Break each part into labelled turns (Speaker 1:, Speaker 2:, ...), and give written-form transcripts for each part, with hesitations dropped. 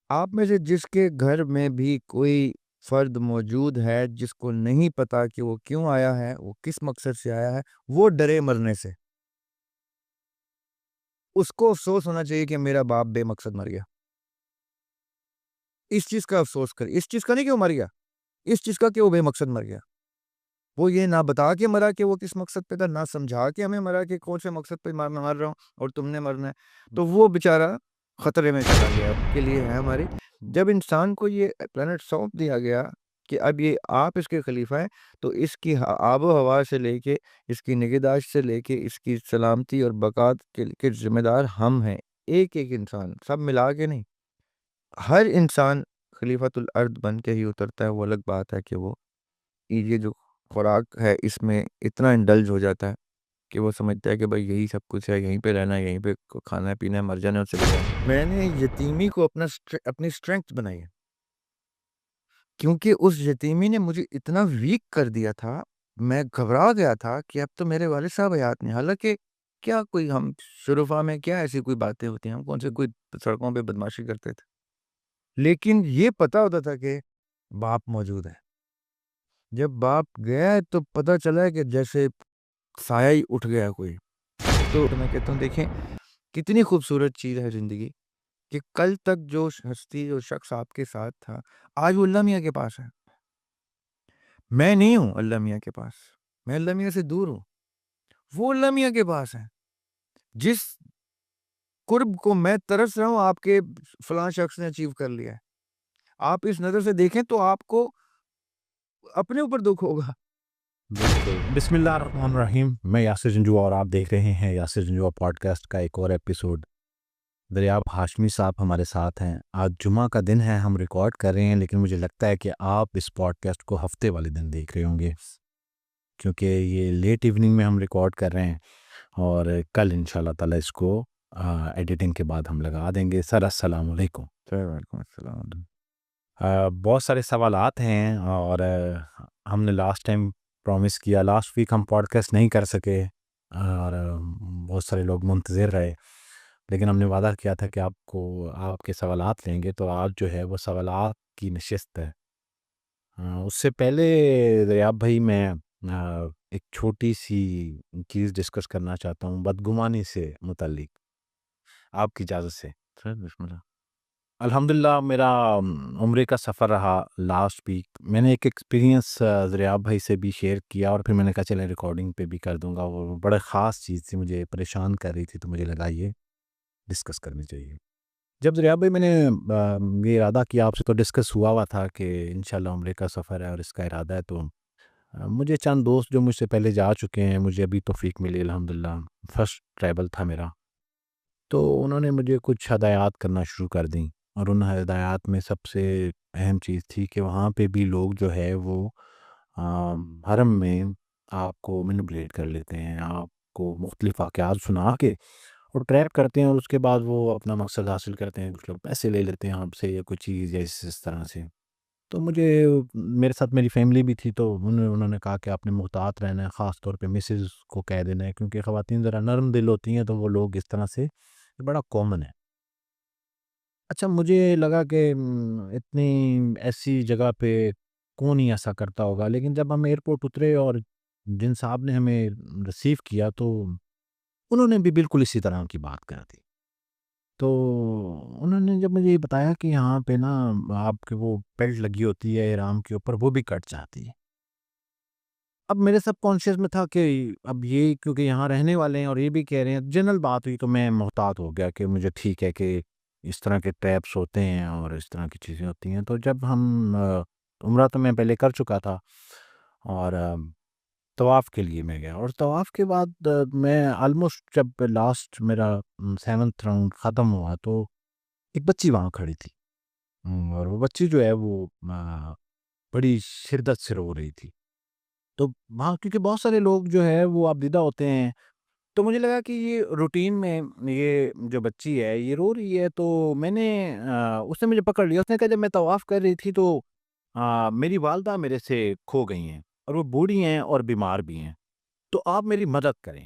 Speaker 1: آپ میں سے جس کے گھر میں بھی کوئی فرد موجود ہے جس کو نہیں پتا کہ وہ کیوں آیا ہے، وہ کس مقصد سے آیا ہے، وہ ڈرے مرنے سے، اس کو افسوس ہونا چاہیے کہ میرا باپ بے مقصد مر گیا. اس چیز کا افسوس کرے، اس چیز کا نہیں کہ وہ مر گیا، اس چیز کا کہ وہ بے مقصد مر گیا. وہ یہ نہ بتا کے مرا کہ وہ کس مقصد پہ تھا، نہ سمجھا کے ہمیں مرا کہ کون سے مقصد پہ میں مر رہا ہوں اور تم نے مرنا ہے. تو وہ بیچارہ خطرے میں چلا گیا. کے لیے ہے ہماری، جب انسان کو یہ پلانٹ سونپ دیا گیا کہ اب یہ آپ اس کے خلیفہ ہیں، تو اس کی آب و ہوا سے لے کے، اس کی نگہداشت سے لے کے، اس کی سلامتی اور بقا کے ذمہ دار ہم ہیں. ایک ایک انسان، سب ملا کے نہیں. ہر انسان خلیفۃ الارض بن کے ہی اترتا ہے. وہ الگ بات ہے کہ وہ یہ جو خوراک ہے اس میں اتنا انڈلج ہو جاتا ہے کہ وہ سمجھتا ہے کہ بھائی یہی سب کچھ ہے، یہیں پہ رہنا ہے، یہیں پہ کھانا پینا ہے، مر جانا ہے اور چلے جانا ہے. میں نے یتیمی کو اپنی اسٹرینگتھ بنائی ہے، کیونکہ اس یتیمی نے مجھے اتنا ویک کر دیا تھا، میں گھبرا گیا تھا کہ اب تو میرے والد صاحب حیات نہیں. حالانکہ کیا کوئی ہم شرفا میں کیا ایسی کوئی باتیں ہوتی ہیں، ہم کون سے کوئی سڑکوں پہ بدماشی کرتے تھے، لیکن یہ پتا ہوتا تھا کہ باپ موجود ہے. جب باپ گیا ہے تو پتا چلا ہے کہ جیسے سایہ ہی اٹھ گیا کوئی. تو میں کہتا ہوں دیکھیں کتنی خوبصورت چیز ہے زندگی، کہ کل تک جو ہستی جو شخص آپ کے ساتھ تھا، آج وہ اللہ میاں کے پاس ہے. میں نہیں ہوں اللہ میاں کے پاس، میں اللہ میاں سے دور ہوں، وہ اللہ میاں کے پاس ہے. جس قرب کو میں ترس رہا ہوں آپ کے فلاں شخص نے اچیو کر لیا ہے. آپ اس نظر سے دیکھیں تو آپ کو اپنے اوپر دکھ ہوگا.
Speaker 2: بالکل. بسم اللہ الرحمن الرحیم. میں یاسر جنجو اور آپ دیکھ رہے ہیں یاسر جنجو پوڈ کاسٹ کا ایک اور ایپیسوڈ. دریاب ہاشمی صاحب ہمارے ساتھ ہیں. آج جمعہ کا دن ہے، ہم ریکارڈ کر رہے ہیں، لیکن مجھے لگتا ہے کہ آپ اس پوڈ کاسٹ کو ہفتے والے دن دیکھ رہے ہوں گے، کیونکہ یہ لیٹ ایوننگ میں ہم ریکارڈ کر رہے ہیں، اور کل انشاءاللہ تعالیٰ اس کو ایڈیٹنگ کے بعد ہم لگا دیں گے. سر السلام علیکم.
Speaker 1: وعلیکم السلام.
Speaker 2: بہت سارے سوالات ہیں، اور ہم نے لاسٹ ٹائم پرومس کیا، لاسٹ ویک ہم پوڈ کاسٹ نہیں کر سکے، اور بہت سارے لوگ منتظر رہے، لیکن ہم نے وعدہ کیا تھا کہ آپ کے سوالات لیں گے. تو آج جو ہے وہ سوالات کی نشست ہے. اس سے پہلے دریاب بھائی، میں ایک چھوٹی سی چیز ڈسکس کرنا چاہتا ہوں بدگمانی سے متعلق، آپ کی اجازت سے.
Speaker 1: سر بسم اللہ.
Speaker 2: الحمدللہ میرا عمرے کا سفر رہا لاسٹ ویک. میں نے ایک ایکسپیرینس دریاب بھائی سے بھی شیئر کیا، اور پھر میں نے کہا چلیں ریکارڈنگ پہ بھی کر دوں گا. وہ بڑا خاص چیز تھی، مجھے پریشان کر رہی تھی، تو مجھے لگا یہ ڈسکس کرنی چاہیے. جب دریاب بھائی میں نے یہ ارادہ کیا آپ سے، تو ڈسکس ہوا تھا کہ انشاءاللہ عمرے کا سفر ہے اور اس کا ارادہ ہے. تو مجھے چند دوست جو مجھ سے پہلے جا چکے ہیں، مجھے ابھی توفیق ملی الحمدللہ، فرسٹ ٹریول تھا میرا، تو انہوں نے مجھے کچھ ہدایات کرنا شروع کر دیں. اور ان ہدایات میں سب سے اہم چیز تھی کہ وہاں پہ بھی لوگ جو ہے وہ حرم میں آپ کو مینپولیٹ کر لیتے ہیں، آپ کو مختلف واقعات سنا کے اور ٹریپ کرتے ہیں، اور اس کے بعد وہ اپنا مقصد حاصل کرتے ہیں. کچھ لوگ پیسے لے لیتے ہیں آپ سے یا کوئی چیز یا اس طرح سے. تو میرے ساتھ میری فیملی بھی تھی، تو انہوں نے کہا کہ آپ نے محتاط رہنا ہے، خاص طور پہ مسز کو کہہ دینا ہے، کیونکہ خواتین ذرا نرم دل ہوتی ہیں، تو وہ لوگ اس طرح سے، یہ بڑا کامن ہے. اچھا، مجھے لگا کہ اتنی ایسی جگہ پہ کون ہی ایسا کرتا ہوگا، لیکن جب ہم ایئرپورٹ اترے اور جن صاحب نے ہمیں ریسیو کیا، تو انہوں نے بھی بالکل اسی طرح کی بات کر دی. تو انہوں نے جب مجھے یہ بتایا کہ یہاں پہ نا آپ کے وہ بیلٹ لگی ہوتی ہے احرام کے اوپر، وہ بھی کٹ جاتی ہے. اب میرے سب کانشیس میں تھا کہ اب یہ کیونکہ یہاں رہنے والے ہیں اور یہ بھی کہہ رہے ہیں، جنرل بات ہوئی، تو میں محتاط ہو گیا کہ مجھے ٹھیک ہے کہ اس طرح کے ٹریپس ہوتے ہیں اور اس طرح کی چیزیں ہوتی ہیں. تو جب ہم عمرہ تو میں پہلے کر چکا تھا، اور طواف کے لیے میں گیا، اور طواف کے بعد میں آلموسٹ جب لاسٹ میرا 7th راؤنڈ ختم ہوا، تو ایک بچی وہاں کھڑی تھی، اور وہ بچی جو ہے وہ بڑی شدت سے رو رہی تھی. تو وہاں کیونکہ بہت سارے لوگ جو ہے وہ آبدیدہ ہوتے ہیں، تو مجھے لگا کہ یہ روٹین میں یہ جو بچی ہے یہ رو رہی ہے. تو میں نے اس نے مجھے پکڑ لیا. اس نے کہا جب میں طواف کر رہی تھی تو میری والدہ میرے سے کھو گئی ہیں، اور وہ بوڑھی ہیں اور بیمار بھی ہیں، تو آپ میری مدد کریں.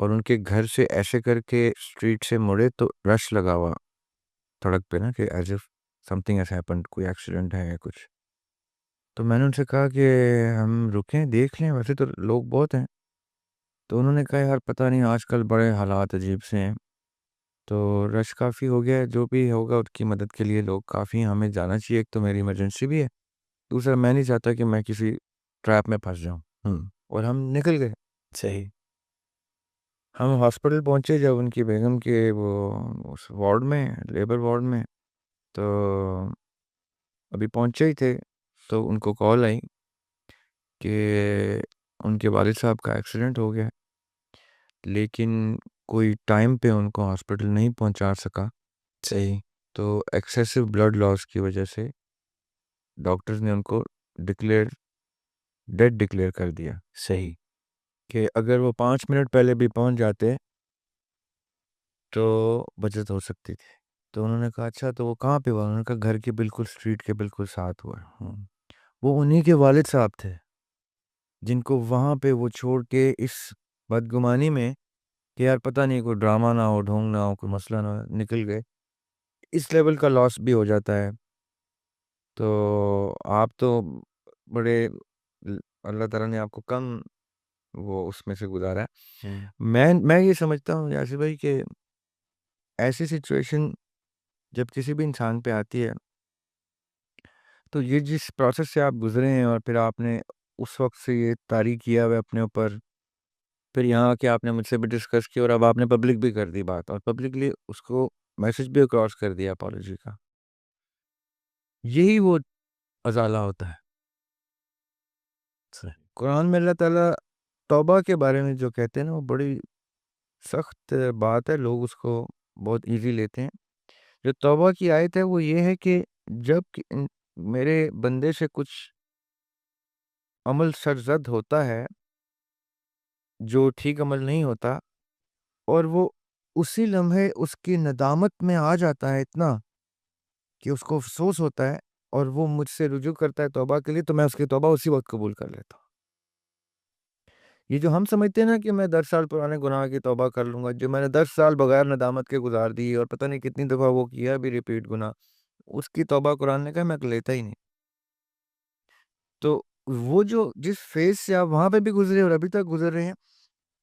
Speaker 1: اور ان کے گھر سے ایسے کر کے اسٹریٹ سے مڑے تو رش لگا ہوا سڑک پہ نا کہ as if some thing as happened, کوئی ایکسیڈنٹ ہے یا کچھ. تو میں نے ان سے کہا کہ ہم رکیں دیکھ لیں، ویسے تو لوگ بہت ہیں. تو انہوں نے کہا یار پتہ نہیں آج کل بڑے حالات عجیب سے ہیں، تو رش کافی ہو گیا ہے، جو بھی ہوگا اس کی مدد کے لیے لوگ کافی ہیں، ہمیں جانا چاہیے. ایک تو میری ایمرجنسی بھی ہے، دوسرا میں نہیں چاہتا کہ میں کسی ٹریپ میں پھنس جاؤں.
Speaker 2: ہوں،
Speaker 1: اور ہم نکل گئے.
Speaker 2: صحیح.
Speaker 1: ہم ہاسپٹل پہنچے جب ان کی بیگم کے وہ اس وارڈ میں، لیبر وارڈ میں، تو ابھی پہنچے ہی تھے تو ان کو کال آئی کہ ان کے والد صاحب کا ایکسیڈنٹ ہو گیا، لیکن کوئی ٹائم پہ ان کو ہاسپٹل نہیں پہنچا سکا.
Speaker 2: صحیح.
Speaker 1: تو ایکسیسو بلڈ لاس کی وجہ سے ڈاکٹرز نے ان کو ڈیڈ ڈکلیئر کر دیا
Speaker 2: صحیح.
Speaker 1: کہ اگر وہ 5 منٹ پہلے بھی پہنچ جاتے تو بچت ہو سکتی تھی. تو انہوں نے کہا اچھا تو وہ کہاں پہ ہوا؟ انہوں نے کہا گھر کے بالکل اسٹریٹ کے بالکل ساتھ ہوا.
Speaker 2: ہوں،
Speaker 1: وہ انہی کے والد صاحب تھے جن کو وہاں پہ وہ چھوڑ کے اس بدگمانی میں کہ یار پتہ نہیں کوئی ڈرامہ نہ ہو، ڈھونگ نہ ہو، کوئی مسئلہ نہ ہو، نکل گئے. اس لیول کا لاس بھی ہو جاتا ہے. تو آپ تو بڑے اللہ تعالیٰ نے آپ کو کم وہ اس میں سے گزارا ہے.
Speaker 2: ہوں،
Speaker 1: میں یہ سمجھتا ہوں یاسر بھائی کہ ایسی سچویشن جب کسی بھی انسان پہ آتی ہے تو یہ جس پروسیس سے آپ گزرے ہیں اور پھر آپ نے اس وقت سے یہ طاری کیا ہوا اپنے اوپر، پھر یہاں کہ آپ نے مجھ سے بھی ڈسکس کیا اور اب آپ نے پبلک بھی کر دی بات اور پبلکلی اس کو میسج بھی کراس کر دیا اپالوجی کا، یہی وہ ازالہ ہوتا ہے.
Speaker 2: صحیح.
Speaker 1: قرآن میں اللہ تعالیٰ توبہ کے بارے میں جو کہتے ہیں نا وہ بڑی سخت بات ہے، لوگ اس کو بہت ایزی لیتے ہیں. جو توبہ کی آیت ہے وہ یہ ہے کہ جب میرے بندے سے کچھ عمل سرزد ہوتا ہے جو ٹھیک عمل نہیں ہوتا، اور وہ اسی لمحے اس کی ندامت میں آ جاتا ہے اتنا کہ اس کو افسوس ہوتا ہے اور وہ مجھ سے رجوع کرتا ہے توبہ کے لیے، تو میں اس کی توبہ اسی وقت قبول کر لیتا ہوں. یہ جو ہم سمجھتے ہیں نا کہ میں 10 سال پرانے گناہ کی توبہ کر لوں گا، جو میں نے 10 سال بغیر ندامت کے گزار دی اور پتہ نہیں کتنی دفعہ وہ کیا بھی ریپیٹ گناہ، اس کی توبہ قرآن نے کہا میں لیتا ہی نہیں. تو وہ جو جس فیز سے آپ وہاں پہ بھی گزرے اور ابھی تک گزر رہے ہیں،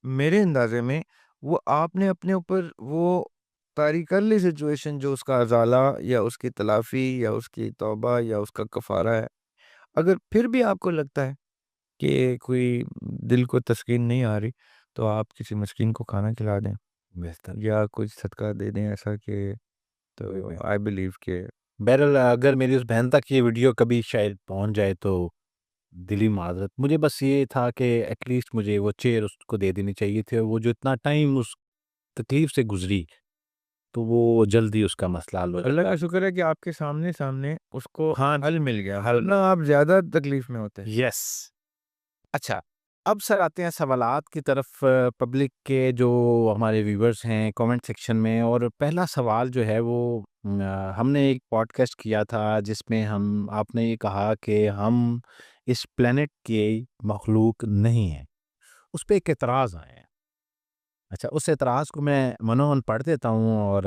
Speaker 1: میرے اندازے میں وہ آپ نے اپنے اوپر وہ طاری کر لی سچویشن جو اس کا ازالہ یا اس کی تلافی یا اس کی توبہ یا اس کا کفارہ ہے. اگر پھر بھی آپ کو لگتا ہے کہ کوئی دل کو تسکین نہیں آ رہی تو آپ کسی مسکین کو کھانا کھلا دیں
Speaker 2: بہتر.
Speaker 1: یا کچھ صدقہ دے دیں ایسا کہ، تو آئی بلیو کہ
Speaker 2: بہرحال اگر میری اس بہن تک یہ ویڈیو کبھی شاید پہنچ جائے تو دلی معذرت. مجھے بس یہ تھا کہ ایٹ لیسٹ مجھے وہ چیئر اس کو دے دینی چاہیے تھی، وہ جو اتنا ٹائم اس تکلیف سے گزری تو وہ جلدی اس کا مسئلہ حل ہو
Speaker 1: اللہ
Speaker 2: جائے.
Speaker 1: کا شکر ہے کہ آپ کے سامنے اس کو
Speaker 2: ہاں.
Speaker 1: حل مل گیا،
Speaker 2: حل.
Speaker 1: ورنہ آپ زیادہ تکلیف میں ہوتے.
Speaker 2: یس. اچھا، اب سر آتے ہیں سوالات کی طرف پبلک کے جو ہمارے ویورز ہیں کامنٹ سیکشن میں. اور پہلا سوال جو ہے وہ ہم نے ایک پوڈ کاسٹ کیا تھا جس میں آپ نے یہ کہا کہ ہم اس پلینٹ کے مخلوق نہیں ہیں، اس پہ ایک اعتراض آئے ہیں. اچھا، اس اعتراض کو میں منون پڑھ دیتا ہوں. اور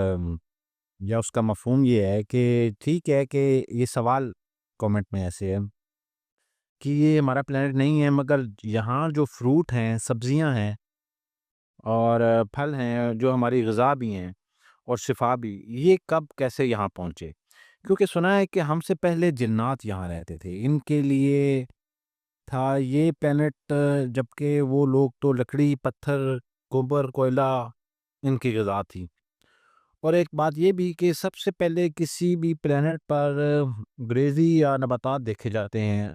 Speaker 2: یا اس کا مفہوم یہ ہے کہ ٹھیک ہے کہ یہ سوال کامنٹ میں ایسے ہے کہ یہ ہمارا پلینٹ نہیں ہے، مگر یہاں جو فروٹ ہیں، سبزیاں ہیں اور پھل ہیں جو ہماری غذا بھی ہیں اور شفا بھی، یہ کب کیسے یہاں پہنچے؟ کیونکہ سنا ہے کہ ہم سے پہلے جنات یہاں رہتے تھے، ان کے لیے تھا یہ پلینٹ، جبکہ وہ لوگ تو لکڑی، پتھر، گوبر، کوئلہ ان کی غذا تھی. اور ایک بات یہ بھی کہ سب سے پہلے کسی بھی پلینٹ پر گریزی یا نباتات دیکھے جاتے ہیں،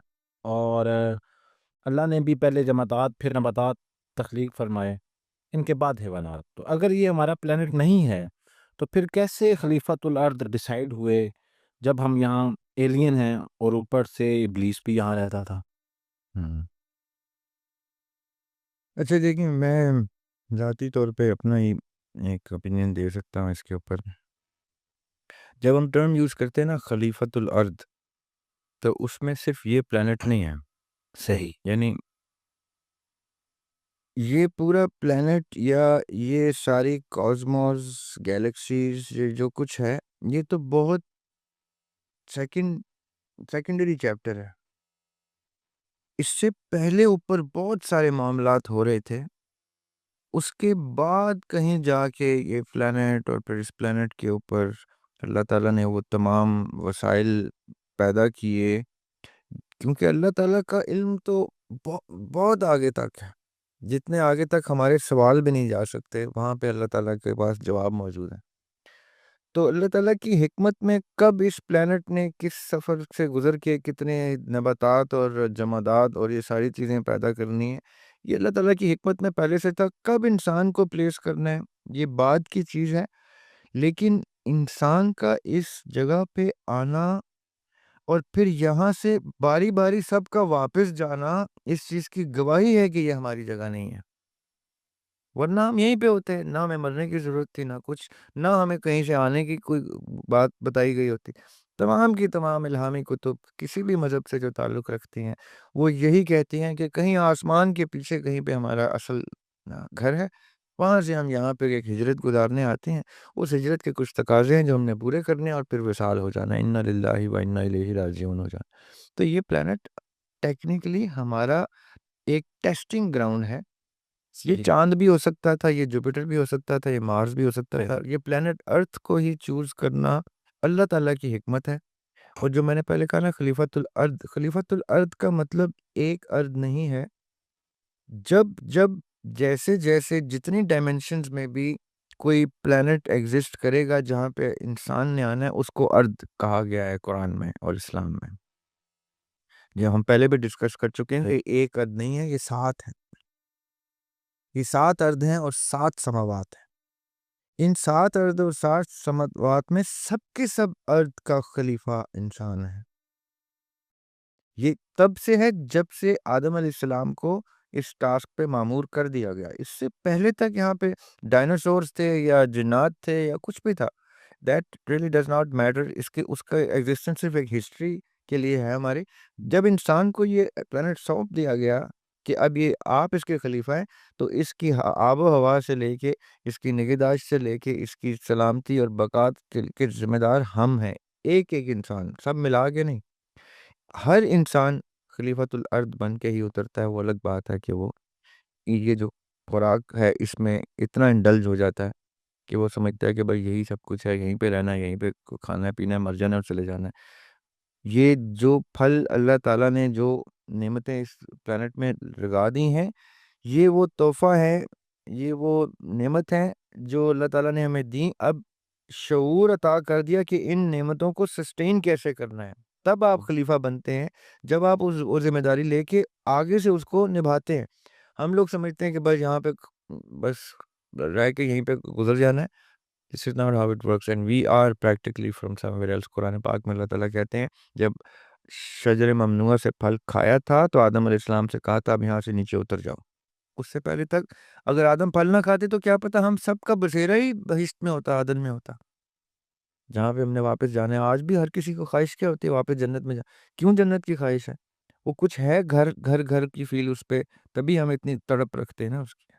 Speaker 2: اور اللہ نے بھی پہلے جمادات پھر نباتات تخلیق فرمائے، ان کے بعد حیوانات. تو اگر یہ ہمارا پلینٹ نہیں ہے تو پھر کیسے خلیفۃ الارض ڈیسائیڈ ہوئے جب ہم یہاں ایلین ہیں اور اوپر سے ابلیس بھی یہاں رہتا تھا؟
Speaker 1: اچھا دیکھیں، میں ذاتی طور پہ اپنا ہی ایک اوپینین دے سکتا ہوں اس کے اوپر. جب ہم ٹرم یوز کرتے ہیں نا خلیفۃ الارض، تو اس میں صرف یہ پلانٹ نہیں ہے.
Speaker 2: صحیح.
Speaker 1: یعنی یہ پورا پلینٹ یا یہ ساری کاسموس گیلیکسیز جو کچھ ہے، یہ تو بہت سیکنڈری چیپٹر ہے. اس سے پہلے اوپر بہت سارے معاملات ہو رہے تھے. اس کے بعد کہیں جا کے یہ پلینٹ، اور پھر اس پلینٹ کے اوپر اللہ تعالیٰ نے وہ تمام وسائل پیدا کیے، کیونکہ اللہ تعالیٰ کا علم تو بہت آگے تک ہے. جتنے آگے تک ہمارے سوال بھی نہیں جا سکتے، وہاں پہ اللہ تعالیٰ کے پاس جواب موجود ہے. تو اللہ تعالیٰ کی حکمت میں کب اس پلینٹ نے کس سفر سے گزر کے کتنے نباتات اور جمادات اور یہ ساری چیزیں پیدا کرنی ہے، یہ اللہ تعالیٰ کی حکمت میں پہلے سے تھا. کب انسان کو پلیس کرنا ہے یہ بعد کی چیز ہے، لیکن انسان کا اس جگہ پہ آنا اور پھر یہاں سے باری باری سب کا واپس جانا اس چیز کی گواہی ہے کہ یہ ہماری جگہ نہیں ہے. ورنہ ہم یہیں پہ ہوتے ہیں، نہ ہمیں مرنے کی ضرورت تھی، نہ کچھ، نہ ہمیں کہیں سے آنے کی کوئی بات بتائی گئی ہوتی. تمام کی تمام الہامی کتب کسی بھی مذہب سے جو تعلق رکھتی ہیں وہ یہی کہتی ہیں کہ کہیں آسمان کے پیچھے کہیں پہ ہمارا اصل گھر ہے، وہاں سے ہم یہاں پہ ایک ہجرت گزارنے آتے ہیں. اس ہجرت کے کچھ تقاضے ہیں جو ہم نے پورے کرنے ہیں، اور پھر وصال ہو جانا، انا للہ و انا الیہ راجعون ہو جانا. تو یہ پلینٹ ٹیکنیکلی ہمارا ایک ٹیسٹنگ گراؤنڈ ہے. یہ چاند بھی ہو سکتا تھا، یہ جوپیٹر بھی ہو سکتا تھا، یہ مارس بھی ہو سکتا تھا. یہ پلینٹ ارتھ کو ہی چوز کرنا اللہ تعالیٰ کی حکمت ہے. اور جو میں نے پہلے کہا نا خلیفۃ الارض، خلیفۃ الارض کا مطلب ایک ارض نہیں ہے. جب جب جیسے جیسے جتنی ڈائمینشنز میں بھی کوئی پلینٹ ایگزسٹ کرے گا جہاں پہ انسان نے آنا ہے، اس کو ارض کہا گیا ہے قرآن میں اور اسلام میں. جو ہم پہلے بھی ڈسکس کر چکے ہیں، ایک ارض نہیں ہے، یہ 7 ہے. یہ 7 ارض ہیں اور 7 سماوات ہیں. ان 7 ارض اور 7 سماوات میں سب کے سب ارض کا خلیفہ انسان ہے. یہ تب سے ہے جب سے آدم علیہ السلام کو اس ٹاسک پہ معمور کر دیا گیا. اس سے پہلے تک یہاں پہ ڈائناسورز تھے یا جنات تھے یا کچھ بھی تھا. That really does not matter. اس کا ایگزسٹنس صرف ایک ہسٹری کے لیے ہے ہماری. جب انسان کو یہ پلانٹ سونپ دیا گیا کہ اب یہ آپ اس کے خلیفہ ہیں، تو اس کی آب و ہوا سے لے کے، اس کی نگہداشت سے لے کے، اس کی سلامتی اور بقا کے ذمہ دار ہم ہیں. ایک ایک انسان، سب ملا کے نہیں. ہر انسان خلیفۃ الارض بن کے ہی اترتا ہے. وہ الگ بات ہے کہ وہ یہ جو خوراک ہے اس میں اتنا انڈلج ہو جاتا ہے کہ وہ سمجھتا ہے کہ بھائی یہی سب کچھ ہے، یہیں پہ رہنا ہے، یہیں پہ کھانا ہے، پینا ہے، مر جانا ہے اور چلے جانا ہے. یہ جو پھل اللہ تعالیٰ نے، جو نعمتیں اس پلانٹ میں لگا دی ہیں، یہ وہ تحفہ ہے، یہ وہ نعمت ہیں جو اللہ تعالیٰ نے ہمیں دیں. اب شعور عطا کر دیا کہ ان نعمتوں کو سسٹین کیسے کرنا ہے. تب آپ خلیفہ بنتے ہیں جب آپ وہ ذمہ داری لے کے آگے سے اس کو نبھاتے ہیں. ہم لوگ سمجھتے ہیں کہ بس یہاں پہ بس رہ کے یہیں پہ گزر جانا ہے. This is not how it works, and we are practically from somewhere else. قرآن پاک میں اللہ تعالیٰ کہتے ہیں جب شجر ممنوعہ سے پھل کھایا تھا تو آدم علیہ السلام سے کہا تھا اب یہاں سے نیچے اتر جاؤ. اس سے پہلے تک اگر آدم پھل نہ کھاتے تو کیا پتا ہم سب کا بسیرا ہی بہشت میں ہوتا، عدن میں ہوتا، جہاں پہ ہم نے واپس جانا ہے. آج بھی ہر کسی کو خواہش کیا ہوتی ہے؟ واپس جنت میں کیوں جنت کی خواہش ہے؟ وہ کچھ ہے، گھر گھر گھر کی فیل اس پہ، تبھی ہم اتنی تڑپ رکھتے ہیں نا اس کی.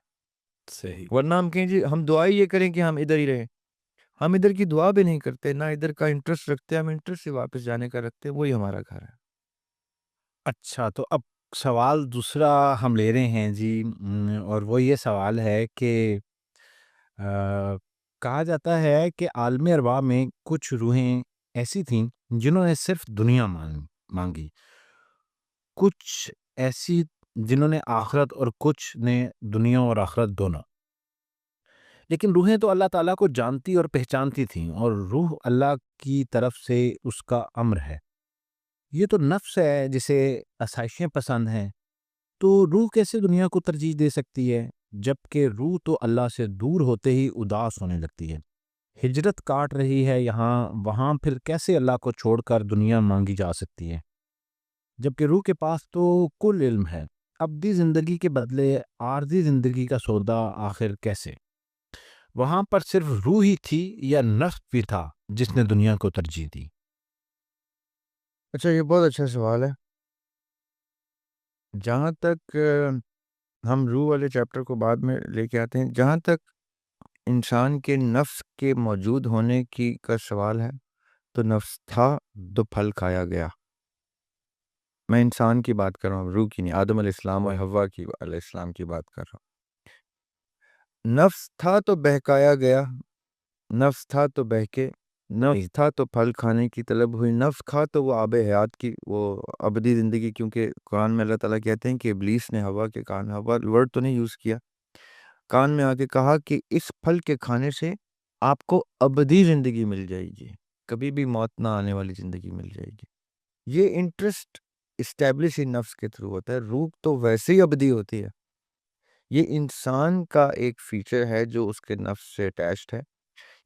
Speaker 2: صحیح.
Speaker 1: ورنہ ہم کہیں جی ہم دعا ہی یہ کریں کہ ہم ادھر ہی رہیں. ہم ادھر کی دعا بھی نہیں کرتے، نہ ادھر کا انٹرسٹ رکھتے. ہم انٹرسٹ سے واپس جانے کا رکھتے ہیں، وہی ہمارا گھر ہے.
Speaker 2: اچھا، تو اب سوال دوسرا ہم لے رہے ہیں جی، اور وہ یہ سوال ہے کہ کہا جاتا ہے کہ عالم ارواح میں کچھ روحیں ایسی تھیں جنہوں نے صرف دنیا مانگی، کچھ ایسی جنہوں نے آخرت، اور کچھ نے دنیا اور آخرت دونوں. لیکن روحیں تو اللہ تعالیٰ کو جانتی اور پہچانتی تھیں، اور روح اللہ کی طرف سے اس کا امر ہے. یہ تو نفس ہے جسے آسائشیں پسند ہیں، تو روح کیسے دنیا کو ترجیح دے سکتی ہے، جبکہ روح تو اللہ سے دور ہوتے ہی اداس ہونے لگتی ہے، ہجرت کاٹ رہی ہے یہاں وہاں، پھر کیسے اللہ کو چھوڑ کر دنیا مانگی جا سکتی ہے، جبکہ روح کے پاس تو کل علم ہے. ابدی زندگی کے بدلے عارضی زندگی کا سودا آخر کیسے؟ وہاں پر صرف روح ہی تھی یا نفس بھی تھا جس نے دنیا کو ترجیح دی؟
Speaker 1: اچھا، یہ بہت اچھا سوال ہے. جہاں تک ہم روح والے چیپٹر کو بعد میں لے کے آتے ہیں. جہاں تک انسان کے نفس کے موجود ہونے کا سوال ہے تو نفس تھا تو پھل کھایا گیا. میں انسان کی بات کر رہا ہوں، روح کی نہیں. آدم علیہ السلام اور حوا علیہ السلام کی بات کر رہا ہوں. نفس تھا تو بہکایا گیا، نفس تھا تو بہکے، نفس تھا تو پھل کھانے کی طلب ہوئی، نفس کھا تو وہ آب حیات کی، وہ ابدی زندگی. کیونکہ قرآن میں اللہ تعالیٰ کہتے ہیں کہ ابلیس نے حوا کے کان، حوا ورڈ تو نہیں یوز کیا، کان میں آ کے کہا کہ اس پھل کے کھانے سے آپ کو ابدی زندگی مل جائے گی، کبھی بھی موت نہ آنے والی زندگی مل جائے گی. یہ انٹرسٹ اسٹیبلش نفس کے تھرو ہوتا ہے. روح تو ویسے ہی ابدی ہوتی ہے. یہ انسان کا ایک فیچر ہے جو اس کے نفس سے اٹیچڈ ہے.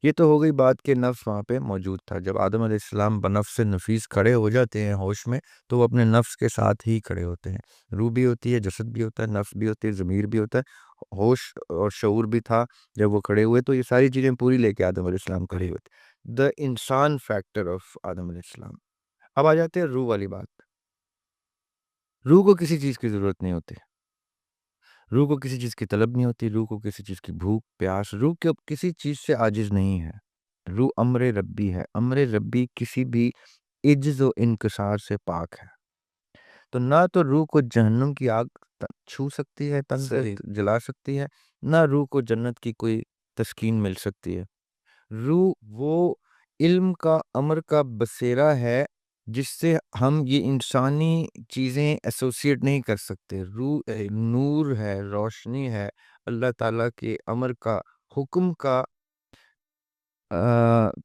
Speaker 1: یہ تو ہو گئی بات کہ نفس وہاں پہ موجود تھا. جب آدم علیہ السلام بنفس نفیس کھڑے ہو جاتے ہیں ہوش میں، تو وہ اپنے نفس کے ساتھ ہی کھڑے ہوتے ہیں. روح بھی ہوتی ہے، جسد بھی ہوتا ہے، نفس بھی ہوتی ہے، ضمیر بھی ہوتا ہے، ہوش اور شعور بھی تھا جب وہ کھڑے ہوئے. تو یہ ساری چیزیں پوری لے کے آدم علیہ السلام کھڑے ہوئے تھے. دا انسان فیکٹر آف آدم علیہ السلام. اب آ جاتے ہیں روح والی بات. روح کو کسی چیز کی ضرورت نہیں ہوتی، روح کو کسی چیز کی طلب نہیں ہوتی، روح کو کسی چیز کی بھوک پیاس، روح کے کسی چیز سے عاجز نہیں ہے. روح امر ربی ہے. امر ربی کسی بھی عجز و انکسار سے پاک ہے. تو نہ تو روح کو جہنم کی آگ چھو سکتی ہے، تن کو جلا سکتی ہے، نہ روح کو جنت کی کوئی تسکین مل سکتی ہے. روح وہ علم کا، امر کا بسیرا ہے جس سے ہم یہ انسانی چیزیں ایسوسیٹ نہیں کر سکتے. روح نور ہے، روشنی ہے، اللہ تعالیٰ کے امر کا، حکم کا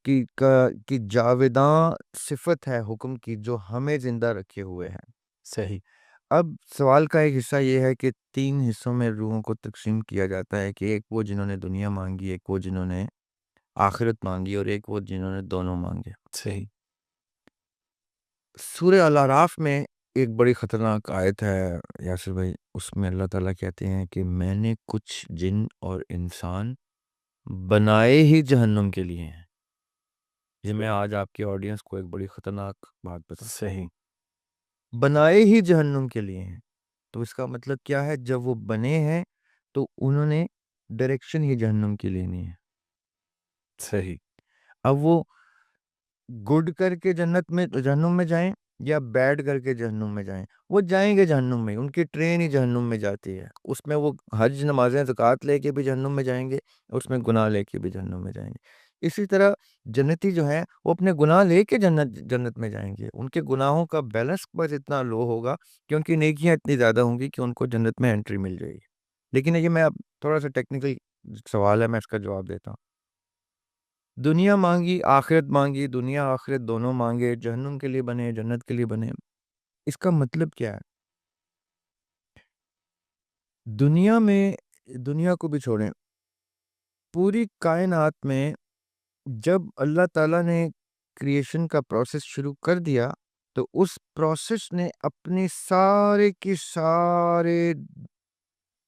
Speaker 1: کی جاویداں صفت ہے، حکم کی، جو ہمیں زندہ رکھے ہوئے ہیں.
Speaker 2: صحیح.
Speaker 1: اب سوال کا ایک حصہ یہ ہے کہ 3 حصوں میں روحوں کو تقسیم کیا جاتا ہے، کہ ایک وہ جنہوں نے دنیا مانگی، ایک وہ جنہوں نے آخرت مانگی، اور ایک وہ جنہوں نے دونوں مانگے.
Speaker 2: صحیح.
Speaker 1: سورہ الاعراف میں ایک بڑی خطرناک آیت ہے یاسر بھائی. اس میں اللہ تعالیٰ کہتے ہیں کہ میں نے کچھ جن اور انسان بنائے ہی جہنم کے لیے ہیں. یہ میں آج آپ کے آڈینس کو ایک بڑی خطرناک بات بتا.
Speaker 2: صحیح.
Speaker 1: بنائے ہی جہنم کے لیے ہیں. تو اس کا مطلب کیا ہے؟ جب وہ بنے ہیں تو انہوں نے ڈائریکشن ہی جہنم کی لینی ہے.
Speaker 2: صحیح.
Speaker 1: اب وہ گڈ کر کے جہنم میں جائیں یا بیڈ کر کے جہنم میں جائیں، وہ جائیں گے جہنم میں. ان کی ٹرین ہی جہنم میں جاتی ہے. اس میں وہ حج، نمازیں، زکوٰۃ لے کے بھی جہنم میں جائیں گے، اس میں گناہ لے کے بھی جہنم میں جائیں گے. اسی طرح جنتی جو ہیں وہ اپنے گناہ لے کے جنت میں جائیں گے. ان کے گناہوں کا بیلنس بس اتنا لو ہوگا کہ ان کی نیکیاں اتنی زیادہ ہوں گی کہ ان کو جنت میں انٹری مل جائے گی. لیکن یہ میں اب تھوڑا سا ٹیکنیکل سوال ہے، میں اس کا جواب دیتا ہوں. دنیا مانگی، آخرت مانگی، دنیا آخرت دونوں مانگے، جہنم کے لیے بنے، جنت کے لیے بنے. اس کا مطلب کیا ہے؟ دنیا میں، دنیا کو بھی چھوڑیں، پوری کائنات میں جب اللہ تعالیٰ نے کریشن کا پروسیس شروع کر دیا تو اس پروسیس نے اپنے سارے کے سارے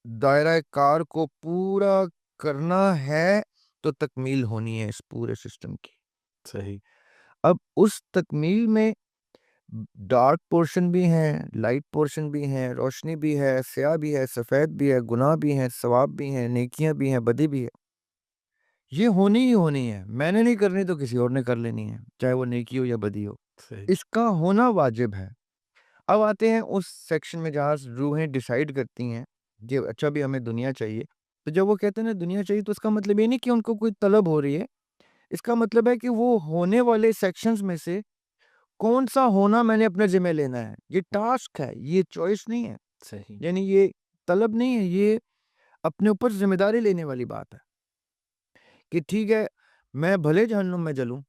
Speaker 1: دائرہ کار کو پورا کرنا ہے تو تکمیل ہونی ہے اس پورے سسٹم کی.
Speaker 2: صحیح.
Speaker 1: اب اس تکمیل میں ڈارک پورشن بھی ہیں، لائٹ پورشن بھی ہیں، روشنی بھی ہے، سیاہ بھی ہے، سفید بھی ہے، گناہ بھی ہیں، ثواب بھی ہیں، نیکیاں بھی ہیں، بدی بھی ہے. یہ ہونی ہی ہونی ہے. میں نے نہیں کرنی تو کسی اور نے کر لینی ہے، چاہے وہ نیکی ہو یا بدی ہو.
Speaker 2: صحیح.
Speaker 1: اس کا ہونا واجب ہے. اب آتے ہیں اس سیکشن میں جہاں روحیں ڈیسائیڈ کرتی ہیں کہ اچھا بھی ہمیں دنیا چاہیے. تو جب وہ کہتے ہیں نا دنیا چاہیے، تو اس کا مطلب یہ نہیں کہ ان کو کوئی طلب ہو رہی ہے. اس کا مطلب ہے کہ وہ ہونے والے سیکشنز میں سے کون سا ہونا میں نے اپنے ذمہ لینا ہے. یہ ٹاسک ہے، یہ چوائس نہیں ہے.
Speaker 2: صحیح.
Speaker 1: یعنی یہ طلب نہیں ہے، یہ اپنے اوپر ذمہ داری لینے والی بات ہے کہ ٹھیک ہے، میں بھلے جہنم میں جلوں،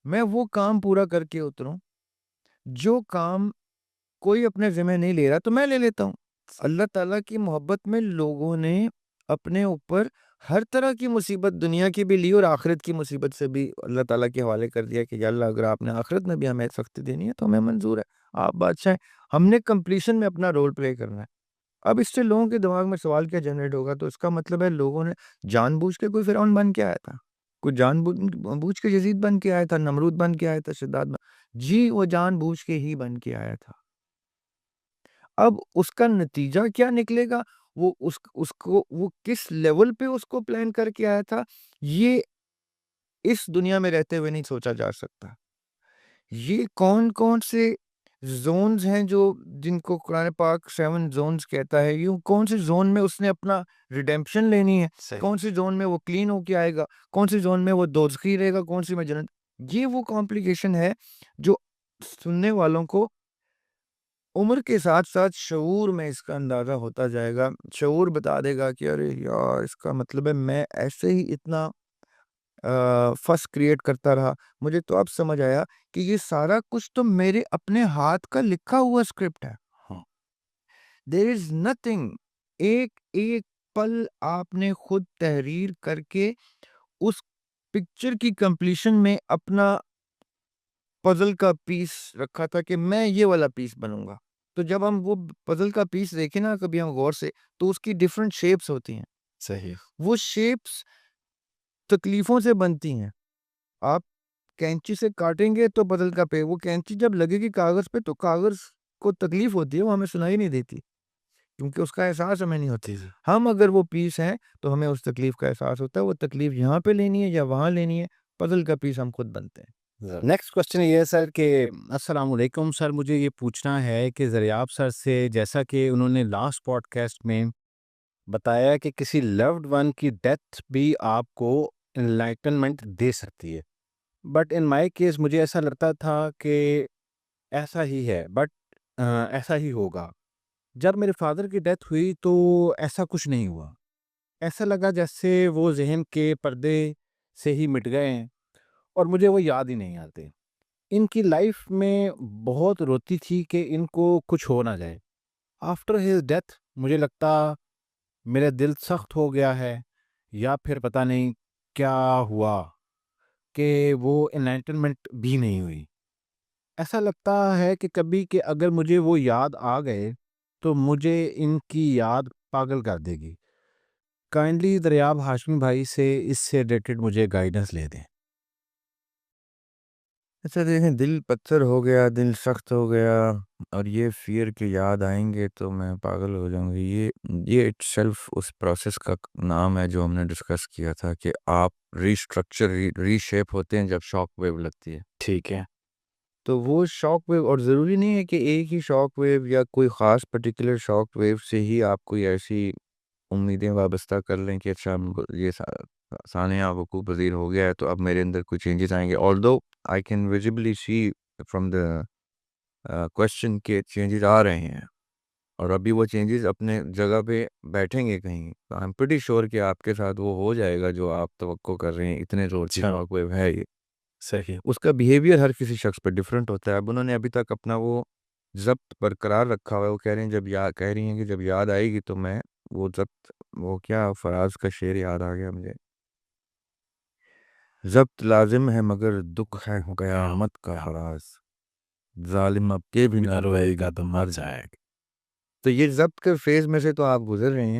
Speaker 1: میں وہ کام پورا کر کے اتروں جو کام کوئی اپنے ذمہ نہیں لے رہا تو میں لے لیتا ہوں. اللہ تعالیٰ کی محبت میں لوگوں نے اپنے اوپر ہر طرح کی مصیبت دنیا کی بھی لی اور آخرت کی مصیبت سے بھی اللہ تعالیٰ کے حوالے کر دیا کہ یا اللہ اگر آپ نے آخرت میں بھی ہمیں سختی دینی ہے تو ہمیں منظور ہے، آپ بادشاہ ہیں، ہم نے کمپلیشن میں اپنا رول پلے کرنا ہے. اب اس سے لوگوں کے دماغ میں سوال کیا جنریٹ ہوگا؟ تو اس کا مطلب ہے لوگوں نے جان بوجھ کے کوئی فرعون بن کے آیا تھا، کوئی جان بوجھ کے یزید بن کے آیا تھا، نمرود بن کے آیا تھا، شداد جی وہ جان بوجھ کے ہی بن کے آیا تھا. اب اس کا نتیجہ کیا نکلے گا، وہ اس کو وہ کس لیول پہ اس کو پلان کر کے آیا تھا، یہ اس دنیا میں رہتے ہوئے نہیں سوچا جا سکتا۔ یہ کون کون سے زونز ہیں جو جن کو قرآن پاک 7 زونز کہتا ہے، یہ کون سے زون میں اس نے اپنا ریڈیمپشن لینی ہے،
Speaker 2: صحیح
Speaker 1: کون سی زون میں وہ کلین ہو کے آئے گا، کون سی زون میں وہ دوزخی رہے گا، کون سی میں جنت۔ یہ وہ کمپلیکیشن ہے جو سننے والوں کو عمر کے ساتھ ساتھ شعور میں اس کا اندازہ ہوتا جائے گا، شعور بتا دے گا کہ ارے یار اس کا مطلب ہے میں ایسے ہی اتنا فس کریٹ کرتا رہا، مجھے تو اب سمجھ آیا کہ یہ سارا کچھ تو میرے اپنے ہاتھ کا لکھا ہوا اسکرپٹ ہے۔
Speaker 2: ہاں
Speaker 1: دیر از نتھنگ، ایک ایک پل آپ نے خود تحریر کر کے اس پکچر کی کمپلیشن میں اپنا پزل کا پیس رکھا تھا کہ میں یہ والا پیس بنوں گا۔ تو جب ہم وہ پزل کا پیس دیکھیں نا کبھی ہم غور سے، تو اس کی ڈیفرنٹ شیپس ہوتی ہیں،
Speaker 2: صحیح
Speaker 1: وہ شیپس تکلیفوں سے بنتی ہیں۔ آپ کینچی سے کاٹیں گے تو پزل کا وہ کینچی جب لگے گی کاغذ پہ تو کاغذ کو تکلیف ہوتی ہے، وہ ہمیں سنائی نہیں دیتی کیونکہ اس کا احساس ہمیں نہیں ہوتا۔
Speaker 2: جی جی
Speaker 1: ہم اگر وہ پیس ہیں تو ہمیں اس تکلیف کا احساس ہوتا ہے، وہ تکلیف یہاں پہ لینی ہے یا وہاں لینی ہے، پزل کا پیس ہم خود بنتے ہیں۔
Speaker 2: نیکسٹ کوشچن یہ ہے سر کہ السلام علیکم سر، مجھے یہ پوچھنا ہے کہ زریاب سر سے، جیسا کہ انہوں نے لاسٹ پوڈ کاسٹ میں بتایا کہ کسی لوڈ ون کی ڈیتھ بھی آپ کو انلائٹنمنٹ دے سکتی ہے، بٹ ان مائی کیس مجھے ایسا لگتا تھا کہ ایسا ہی ہے، بٹ ایسا ہی ہوگا۔ جب میرے فادر کی ڈیتھ ہوئی تو ایسا کچھ نہیں ہوا، ایسا لگا جیسے وہ ذہن کے پردے سے ہی مٹ گئے ہیں اور مجھے وہ یاد ہی نہیں آتے۔ ان کی لائف میں بہت روتی تھی کہ ان کو کچھ ہو نہ جائے۔ آفٹر ہز ڈیتھ مجھے لگتا میرا دل سخت ہو گیا ہے، یا پھر پتہ نہیں کیا ہوا کہ وہ انلائٹنمنٹ بھی نہیں ہوئی۔ ایسا لگتا ہے کہ کبھی کہ اگر مجھے وہ یاد آ گئے تو مجھے ان کی یاد پاگل کر دے گی۔ کائنڈلی دریاب ہاشمی بھائی سے اس سے ریلیٹڈ مجھے گائیڈنس لے دیں۔
Speaker 1: اچھا دیکھیں، دل پتھر ہو گیا، دل سخت ہو گیا، اور یہ فیئر کے یاد آئیں گے تو میں پاگل ہو جاؤں گی، یہ اٹ سیلف اس پروسیس کا نام ہے جو ہم نے ڈسکس کیا تھا کہ آپ ریسٹرکچر ری شیپ ہوتے ہیں جب شاک ویو لگتی ہے۔
Speaker 2: ٹھیک ہے،
Speaker 1: تو وہ شاک ویو، اور ضروری نہیں ہے کہ ایک ہی شاک ویو یا کوئی خاص پرٹیکولر شاک ویو سے ہی آپ کوئی ایسی امیدیں وابستہ کر لیں کہ اچھا یہ سانحہ وقوع پذیر ہو گیا ہے تو اب میرے اندر کوئی چینجز آئیں گے۔ Although I can visibly see from the question کہ چینجز آ رہے ہیں، اور ابھی وہ چینجز اپنے جگہ پہ بیٹھیں گے کہیں، تو آئی ایم پریٹی شیور کہ آپ کے ساتھ وہ ہو جائے گا جو آپ توقع کر رہے ہیں۔ اتنے زور کی شاک ویو ہے یہ،
Speaker 2: صحیح،
Speaker 1: اس کا بیہیویئر ہر کسی شخص پہ ڈفرینٹ ہوتا ہے۔ اب انہوں نے ابھی تک اپنا وہ ضبط برقرار رکھا ہوا ہے، وہ کہہ رہے ہیں کہہ رہی ہیں کہ جب یاد آئے گی تو میں وہ ضبط، وہ کیا فراز کا شعر یاد آ گیا مجھے، ضبط لازم ہے مگر دکھ ہے قیامت کا فراز، ظالم اب کے بھی نہ روئے گا تو مر جائے گا۔ تو یہ ضبط کے فیز میں سے تو آپ گزر رہی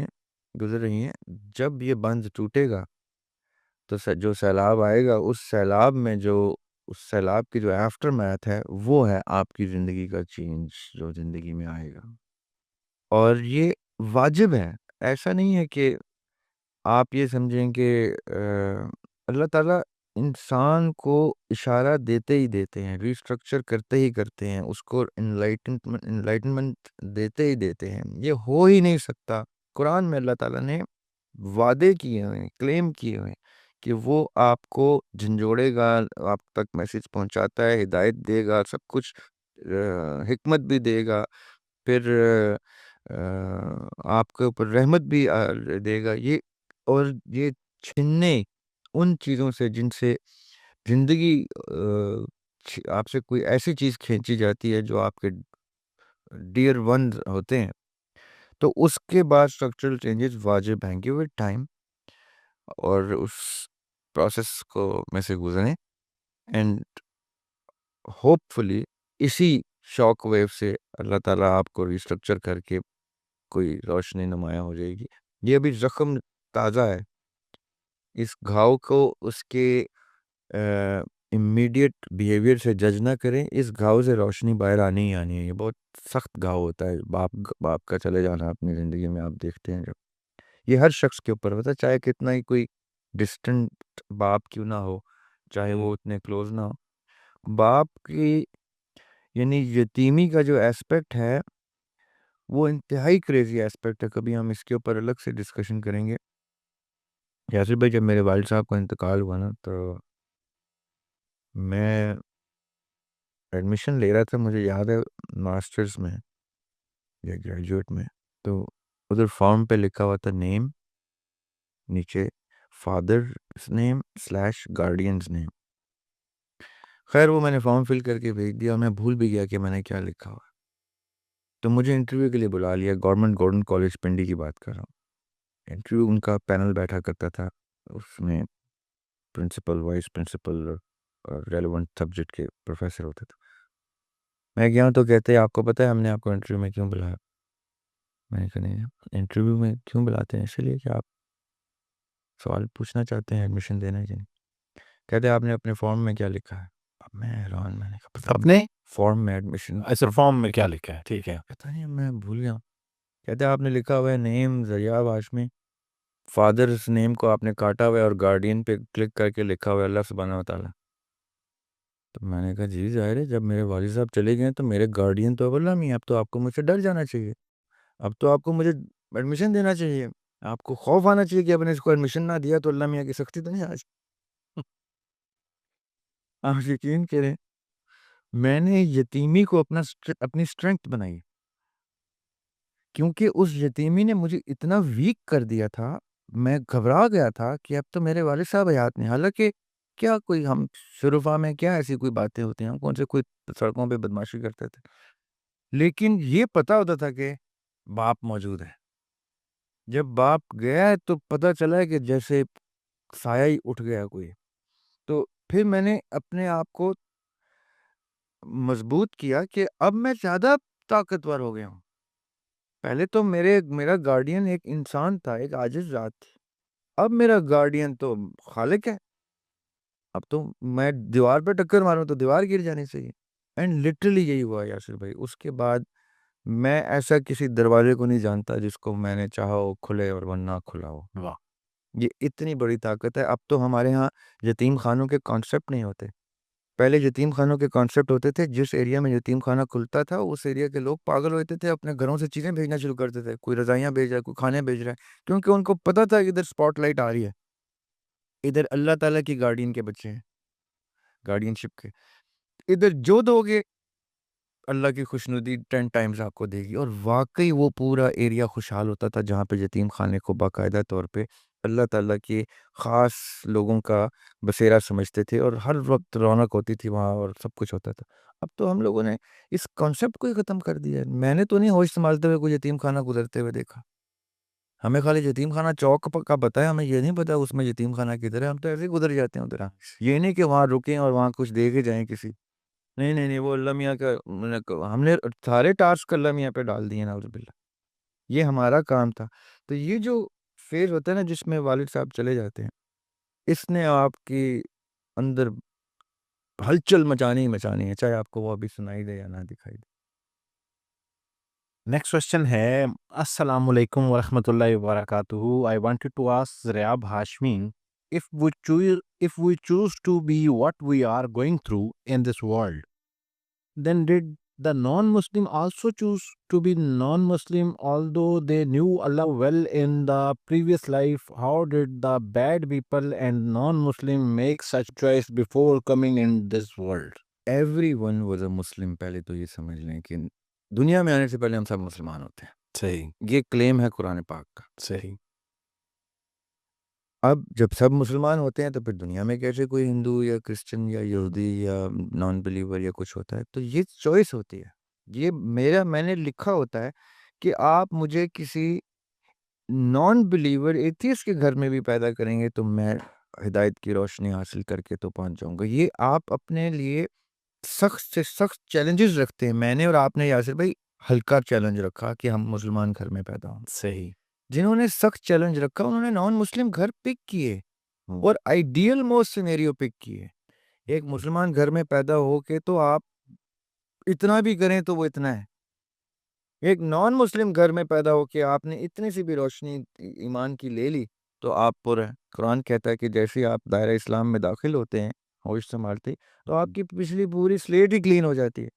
Speaker 1: ہیں۔ جب یہ بند ٹوٹے گا تو جو سیلاب آئے گا، اس سیلاب میں اس سیلاب کی جو آفٹر میتھ ہے وہ ہے آپ کی زندگی کا چینج جو زندگی میں آئے گا، اور یہ واجب ہے۔ ایسا نہیں ہے کہ آپ یہ سمجھیں کہ اللہ تعالیٰ انسان کو اشارہ دیتے ہی دیتے ہیں، ریسٹرکچر کرتے ہی کرتے ہیں، اس کو انلائٹنمنٹ دیتے ہی دیتے ہیں، یہ ہو ہی نہیں سکتا۔ قرآن میں اللہ تعالیٰ نے وعدے کیے ہوئے ہیں، کلیم کیے ہوئے ہیں کہ وہ آپ کو جھنجھوڑے گا، آپ تک میسج پہنچاتا ہے، ہدایت دے گا، سب کچھ حکمت بھی دے گا، پھر آپ کے اوپر رحمت بھی دے گا۔ اور یہ چھننے ان چیزوں سے جن سے زندگی آپ سے کوئی ایسی چیز کھینچی جاتی ہے جو آپ کے ڈیئر ون ہوتے ہیں، تو اس کے بعد اسٹرکچرل چینجز واجب ہیں، گیو اٹ ٹائم، اور اس پروسیس کو میں سے گزریں، اینڈ ہوپ فلی اسی شاک ویو سے اللہ تعالیٰ آپ کو ریسٹرکچر کر کے کوئی روشنی نمایاں ہو جائے گی۔ یہ ابھی زخم تازہ ہے، اس گھاؤ کو اس کے امیڈیٹ بیہیویئر سے جج نہ کریں، اس گھاؤ سے روشنی باہر آنی ہی آنی ہے۔ یہ بہت سخت گھاؤ ہوتا ہے باپ کا چلے جانا اپنی زندگی میں، آپ دیکھتے ہیں جب یہ ہر شخص کے اوپر ہوتا ہے، چاہے کتنا ہی کوئی ڈسٹنٹ باپ کیوں نہ ہو، چاہے وہ اتنے کلوز نہ ہو، باپ کی یعنی یتیمی کا جو ایسپیکٹ ہے وہ انتہائی کریزی ایسپیکٹ ہے۔ کبھی ہم اس کے اوپر الگ سے ڈسکشن کریں گے۔ یاسر بھائی، جب میرے والد صاحب کا انتقال ہوا نا تو میں ایڈمیشن لے رہا تھا، مجھے یاد ہے ماسٹرز میں یا گریجویٹ میں، تو ادھر فارم پہ لکھا ہوا تھا نیم، نیچے فادرز نیم / گارڈینز نیم۔ خیر وہ میں نے فارم فل کر کے بھیج دیا، میں بھول بھی گیا کہ میں نے کیا لکھا ہوا۔ تو مجھے انٹرویو کے لیے بلا لیا، گورنمنٹ گولڈن کالج پنڈی کی بات کر رہا ہوں۔ انٹرویو ان کا پینل بیٹھا کرتا تھا، اس میں پرنسپل، وائس پرنسپل اور ریلیونٹ سبجیکٹ کے پروفیسر ہوتے تھے۔ میں گیا تو کہتے ہیں آپ کو پتہ ہے ہم نے آپ کو انٹرویو میں کیوں بلایا؟ میں نے کہا نہیں، انٹرویو میں کیوں بلاتے ہیں؟ اس لیے کہ آپ سوال پوچھنا چاہتے ہیں ایڈمیشن دینا کہ نہیں۔ کہتے ہیں آپ نے اپنے فارم میں کیا لکھا ہے؟ اب میں حیران، میں نے کہا پتہ
Speaker 2: اپنے
Speaker 1: فارم میں ایڈمیشن
Speaker 2: ایسے فارم میں کیا لکھا ہے؟ ٹھیک ہے،
Speaker 1: پتہ نہیں، میں بھول گیا۔ کہتے ہیں آپ نے لکھا ہوا ہے نیم زریاب ہاشمی، فادرز نیم کو آپ نے کاٹا ہوا ہے اور گارڈین پہ کلک کر کے لکھا ہوا ہے اللہ سبحانہ و تعالیٰ۔ تو میں نے کہا جی ظاہر ہے، جب میرے والد صاحب چلے گئے تو میرے گارڈین تو اب اللہ میاں، اب تو آپ کو مجھ سے ڈر جانا چاہیے، اب تو آپ کو مجھے ایڈمیشن دینا چاہیے، آپ کو خوف آنا چاہیے کہ اب نے اس کو ایڈمیشن نہ دیا تو اللہ میاں کی سختی تو نہیں آج۔ آپ یقین کریں، میں نے یتیمی کو اپنی اسٹرینگتھ بنائی، کیونکہ اس یتیمی نے مجھے اتنا ویک کر دیا تھا، میں گھبرا گیا تھا کہ اب تو میرے والد صاحب حیات نہیں۔ حالانکہ کیا کوئی ہم شرفا میں کیا ایسی کوئی باتیں ہوتی ہیں، ہم کون سے کوئی سڑکوں پہ بدماشی کرتے تھے، لیکن یہ پتا ہوتا تھا کہ باپ موجود ہے۔ جب باپ گیا ہے تو پتا چلا ہے کہ جیسے سایہ ہی اٹھ گیا کوئی۔ تو پھر میں نے اپنے آپ کو مضبوط کیا کہ اب میں زیادہ طاقتور ہو گیا ہوں۔ پہلے تو میرا گارڈین ایک انسان تھا، ایک عاجز ذات تھی، اب میرا گارڈین تو خالق ہے۔ اب تو میں دیوار پہ ٹکر ماروں تو دیوار گر جانی چاہیے۔ اینڈ لٹرلی یہی ہوا یاسر بھائی۔ اس کے بعد میں ایسا کسی دروازے کو نہیں جانتا جس کو میں نے چاہا ہو کھلے اور وہ نہ کھلا ہو۔
Speaker 2: واہ،
Speaker 1: یہ اتنی بڑی طاقت ہے۔ اب تو ہمارے ہاں یتیم خانوں کے کانسیپٹ نہیں ہوتے۔ پہلے یتیم خانوں کے کانسیپٹ ہوتے تھے، جس ایریا میں یتیم خانہ کھلتا تھا اس ایریا کے لوگ پاگل ہوتے تھے، اپنے گھروں سے چیزیں بھیجنا شروع کرتے تھے، کوئی رضائیاں بھیج رہا ہے، کوئی کھانے بھیج رہا ہے، کیونکہ ان کو پتہ تھا کہ ادھر سپاٹ لائٹ آ رہی ہے، ادھر اللہ تعالیٰ کی گارڈین کے بچے ہیں، گارڈین شپ کے، ادھر جو دو گے اللہ کی خوشنودی 10 ٹائمز آپ کو دے گی۔ اور واقعی وہ پورا ایریا خوشحال ہوتا تھا جہاں پہ یتیم خانے کو باقاعدہ طور پہ اللہ تعالیٰ کے خاص لوگوں کا بسیرا سمجھتے تھے، اور ہر وقت رونق ہوتی تھی وہاں اور سب کچھ ہوتا تھا۔ اب تو ہم لوگوں نے اس کانسیپٹ کو ہی ختم کر دیا ہے۔ میں نے تو نہیں ہوش سنبھالتے ہوئے کوئی یتیم خانہ گزرتے ہوئے دیکھا۔ ہمیں خالی یتیم خانہ چوک کا پتہ ہے، ہمیں یہ نہیں پتا اس میں یتیم خانہ کدھر ہے، ہم تو ایسے ہی گزر جاتے ہیں ادھر۔ یہ نہیں کہ وہاں رکیں اور وہاں کچھ دے کے جائیں کسی، نہیں نہیں نہیں، وہ اللہ میاں کا ہم نے سارے ٹاسک اللہ میاں پہ ڈال دیے، نعوذ باللہ۔ یہ ہمارا کام تھا۔ تو یہ جو فیز ہوتا ہے نا جس میں والد صاحب چلے جاتے ہیں، اس نے آپ کی اندر ہلچل مچانی ہی مچانی ہے، چاہے آپ کو وہ ابھی سنائی دے یا نہ دکھائی دے۔
Speaker 2: نیکسٹ کوشچن ہے، السلام علیکم ورحمۃ اللہ وبرکاتہ۔ I wanted to ask Zaryab Hashmi, if we choose to be what we are going through in this world, then did the non-Muslim also choose to be non-Muslim although they knew Allah well in the previous life? How did the bad people and non-Muslim make such choice before coming in this world?
Speaker 1: Everyone was a Muslim، پہلے تو یہ سمجھ لیں کہ دنیا میں آنے سے پہلے ہم سب مسلمان ہوتے ہیں۔
Speaker 2: صحیح،
Speaker 1: یہ کلیم ہے قرآن پاک کا۔
Speaker 2: صحیح،
Speaker 1: اب جب سب مسلمان ہوتے ہیں تو پھر دنیا میں کیسے کوئی ہندو یا کرسچن یا یہودی یا نان بلیور یا کچھ ہوتا ہے؟ تو یہ چوائس ہوتی ہے، یہ میں نے لکھا ہوتا ہے کہ آپ مجھے کسی نان بلیور ایتھیسٹ کے گھر میں بھی پیدا کریں گے تو میں ہدایت کی روشنی حاصل کر کے تو پہنچ جاؤں گا۔ یہ آپ اپنے لیے سخت سے سخت چیلنجز رکھتے ہیں۔ میں نے اور آپ نے یاسر بھائی ہلکا چیلنج رکھا کہ ہم مسلمان گھر میں پیدا ہوں۔
Speaker 2: صحیح،
Speaker 1: جنہوں نے سخت چیلنج رکھا انہوں نے نان مسلم گھر پک کیے اور آئیڈیل موسٹ سینیریو پک کیے۔ ایک مسلمان گھر میں پیدا ہو کے تو آپ اتنا بھی کریں تو وہ اتنا ہے. ایک نان مسلم گھر میں پیدا ہو کے آپ نے اتنی سی بھی روشنی ایمان کی لے لی تو آپ پر ہیں. قرآن کہتا ہے کہ جیسے ہی آپ دائرہ اسلام میں داخل ہوتے ہیں ہوش سنبھالتے ہی، تو آپ کی پچھلی پوری سلیٹ ہی کلین ہو جاتی ہے.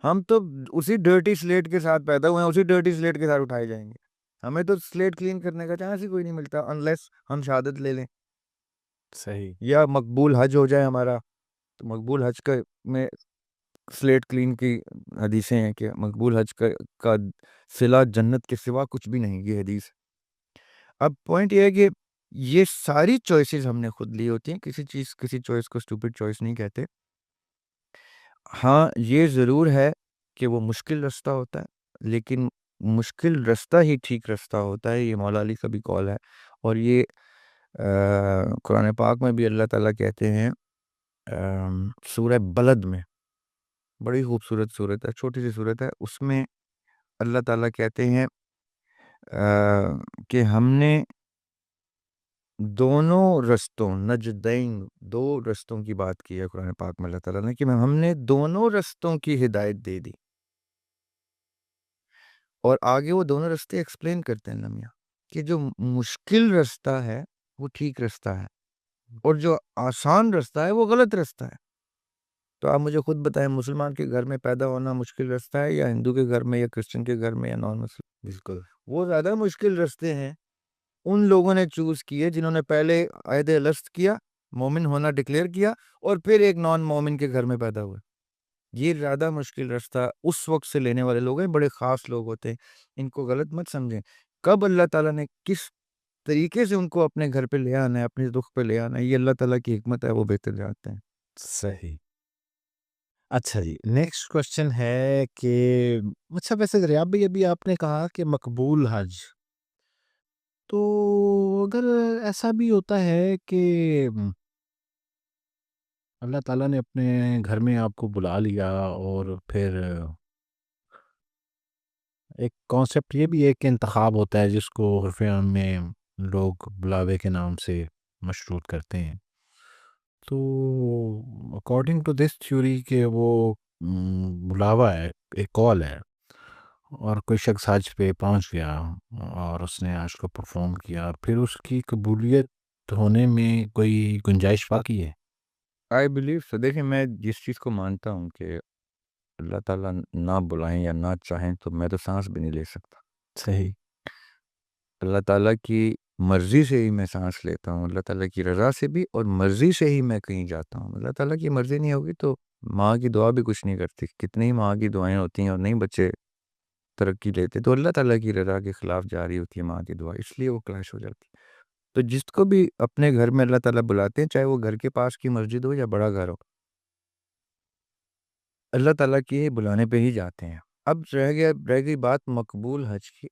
Speaker 1: ہم تو اسی ڈرٹی سلیٹ کے ساتھ پیدا ہوئے ہیں، اسی ڈرٹی سلیٹ کے ساتھ اٹھائے جائیں گے. ہمیں تو سلیٹ کلین کرنے کا چانس ہی کوئی نہیں ملتا انلیس ہم شہادت لے لیں
Speaker 2: صحیح.
Speaker 1: یا مقبول حج ہو جائے ہمارا. تو مقبول حج کا میں سلیٹ کلین کی حدیثیں ہیں کہ مقبول حج کا صلہ جنت کے سوا کچھ بھی نہیں، یہ حدیث. اب پوائنٹ یہ ہے کہ یہ ساری چوائسیز ہم نے خود لی ہوتی ہیں. کسی چوائس کو اسٹوپڈ چوائس نہیں کہتے. ہاں یہ ضرور ہے کہ وہ مشکل رستہ ہوتا ہے، لیکن مشکل رستہ ہی ٹھیک رستہ ہوتا ہے. یہ مولا علی کا بھی قول ہے، اور یہ قرآن پاک میں بھی اللہ تعالیٰ کہتے ہیں سورہ بلد میں، بڑی خوبصورت صورت ہے، چھوٹی سی صورت ہے، اس میں اللہ تعالیٰ کہتے ہیں کہ ہم نے دونوں رستوں نجدین، دو رستوں کی بات کی ہے قرآن پاک میں اللہ تعالیٰ نے، کہ ہم نے دونوں رستوں کی ہدایت دے دی. اور آگے وہ دونوں رستے ایکسپلین کرتے ہیں نمیاں کہ جو مشکل رستہ ہے وہ ٹھیک رستہ ہے، اور جو آسان رستہ ہے وہ غلط رستہ ہے. تو آپ مجھے خود بتائیں، مسلمان کے گھر میں پیدا ہونا مشکل رستہ ہے یا ہندو کے گھر میں یا کرسچن کے گھر میں یا نان مسلم؟
Speaker 2: بالکل.
Speaker 1: وہ زیادہ مشکل رستے ہیں ان لوگوں نے چوز کیے جنہوں نے پہلے عہد الست کیا، مومن ہونا ڈکلیئر کیا، اور پھر ایک نان مومن کے گھر میں پیدا ہوئے. یہ زیادہ مشکل رستہ اس وقت سے لینے والے لوگ ہیں، بڑے خاص لوگ ہوتے ہیں. ان کو غلط مت سمجھیں. کب اللہ تعالیٰ نے کس طریقے سے ان کو اپنے گھر پہ لے آنا ہے، اپنے دکھ پہ لے آنا ہے، یہ اللہ تعالیٰ کی حکمت ہے، وہ بہتر جانتے ہیں.
Speaker 2: صحیح. اچھا جی، نیکسٹ کوشچن ہے کہ اچھا ویسے ریاب بھائی ابھی آپ نے کہا کہ مقبول حج، تو اگر ایسا بھی ہوتا ہے کہ اللہ تعالیٰ نے اپنے گھر میں آپ کو بلا لیا، اور پھر ایک کانسیپٹ یہ بھی ہے کہ انتخاب ہوتا ہے جس کو عرف عام میں لوگ بلاوے کے نام سے مشروط کرتے ہیں، تو اکارڈنگ ٹو دس تھیوری کہ وہ بلاوا ہے، ایک کال ہے، اور کوئی شخص حج پہ پہنچ گیا اور اس نے حج کو پرفارم کیا، پھر اس کی قبولیت ہونے میں کوئی گنجائش باقی ہے؟
Speaker 1: I believe so. دیکھیں، میں جس چیز کو مانتا ہوں کہ اللہ تعالیٰ نہ بلائیں یا نہ چاہیں تو میں تو سانس بھی نہیں لے سکتا.
Speaker 2: صحیح.
Speaker 1: اللہ تعالیٰ کی مرضی سے ہی میں سانس لیتا ہوں، اللہ تعالیٰ کی رضا سے بھی، اور مرضی سے ہی میں کہیں جاتا ہوں. اللہ تعالیٰ کی مرضی نہیں ہوگی تو ماں کی دعا بھی کچھ نہیں کرتی. کتنی ہی ماں کی دعائیں ہوتی ہیں اور نہیں بچے ترقی لیتے، تو اللہ تعالیٰ کی رضا کے خلاف جاری ہوتی ہے ماں کی دعا، اس لیے وہ کلیش ہو جاتی ہے. تو جس کو بھی اپنے گھر میں اللہ تعالیٰ بلاتے ہیں، چاہے وہ گھر کے پاس کی مسجد ہو یا بڑا گھر ہو، اللہ تعالیٰ کے بلانے پہ ہی جاتے ہیں. اب رہ گئی بات مقبول حج کی.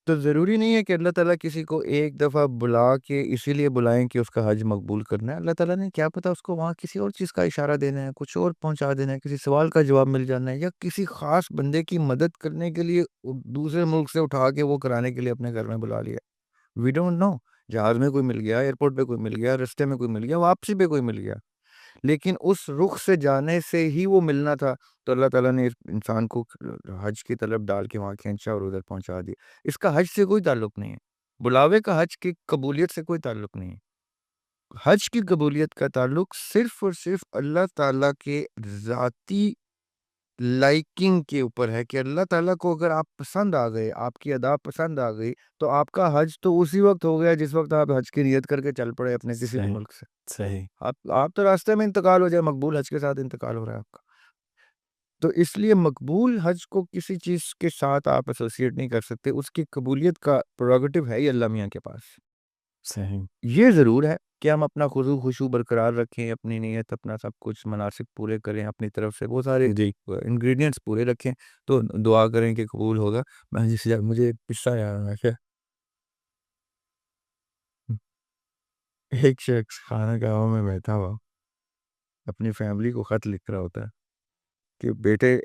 Speaker 1: تو ضروری نہیں ہے کہ اللہ تعالیٰ کسی کو ایک دفعہ بلا کے اسی لیے بلائیں کہ اس کا حج مقبول کرنا ہے. اللہ تعالیٰ نے کیا پتا اس کو وہاں کسی اور چیز کا اشارہ دینا ہے، کچھ اور پہنچا دینا ہے، کسی سوال کا جواب مل جانا ہے، یا کسی خاص بندے کی مدد کرنے کے لیے دوسرے ملک سے اٹھا کے وہ کرانے کے لیے اپنے گھر میں بلا لیا. We don't know. جہاز میں کوئی مل گیا، ایئرپورٹ پہ کوئی مل گیا، رستے میں کوئی مل گیا، واپسی پہ کوئی مل گیا، لیکن اس رخ سے جانے سے ہی وہ ملنا تھا. تو اللہ تعالیٰ نے انسان کو حج کی طلب ڈال کے وہاں کھینچا اور ادھر پہنچا دیا. اس کا حج سے کوئی تعلق نہیں ہے. بلاوے کا حج کی قبولیت سے کوئی تعلق نہیں ہے. حج کی قبولیت کا تعلق صرف اور صرف اللہ تعالیٰ کے ذاتی لائکنگ کے اوپر ہے، کہ اللہ تعالیٰ کو اگر آپ پسند آ گئے، آپ کی ادا پسند آ گئی، تو آپ کا حج تو اسی وقت ہو گیا جس وقت آپ حج کی نیت کر کے چل پڑے اپنے کسی بھی
Speaker 2: صحیح.
Speaker 1: ملک سے.
Speaker 2: صحیح.
Speaker 1: آپ تو راستے میں انتقال ہو جائے، مقبول حج کے ساتھ انتقال ہو رہا ہے آپ کا. تو اس لیے مقبول حج کو کسی چیز کے ساتھ آپ ایسوسیٹ نہیں کر سکتے. اس کی قبولیت کا پروگیٹو ہے ہی اللہ میاں کے پاس.
Speaker 2: صحیح.
Speaker 1: یہ ضرور ہے کہ ہم اپنا خضوع خشوع برقرار رکھیں، اپنی نیت، اپنا سب کچھ مناسک پورے کریں، اپنی طرف سے وہ سارے
Speaker 2: جی.
Speaker 1: انگریڈینٹس پورے رکھیں، تو دعا کریں کہ قبول ہوگا. مجھے ایک قصہ یاد ہے کہ ایک شخص خانہ گاہوں میں بیٹھا ہوا اپنی فیملی کو خط لکھ رہا ہوتا ہے کہ بیٹے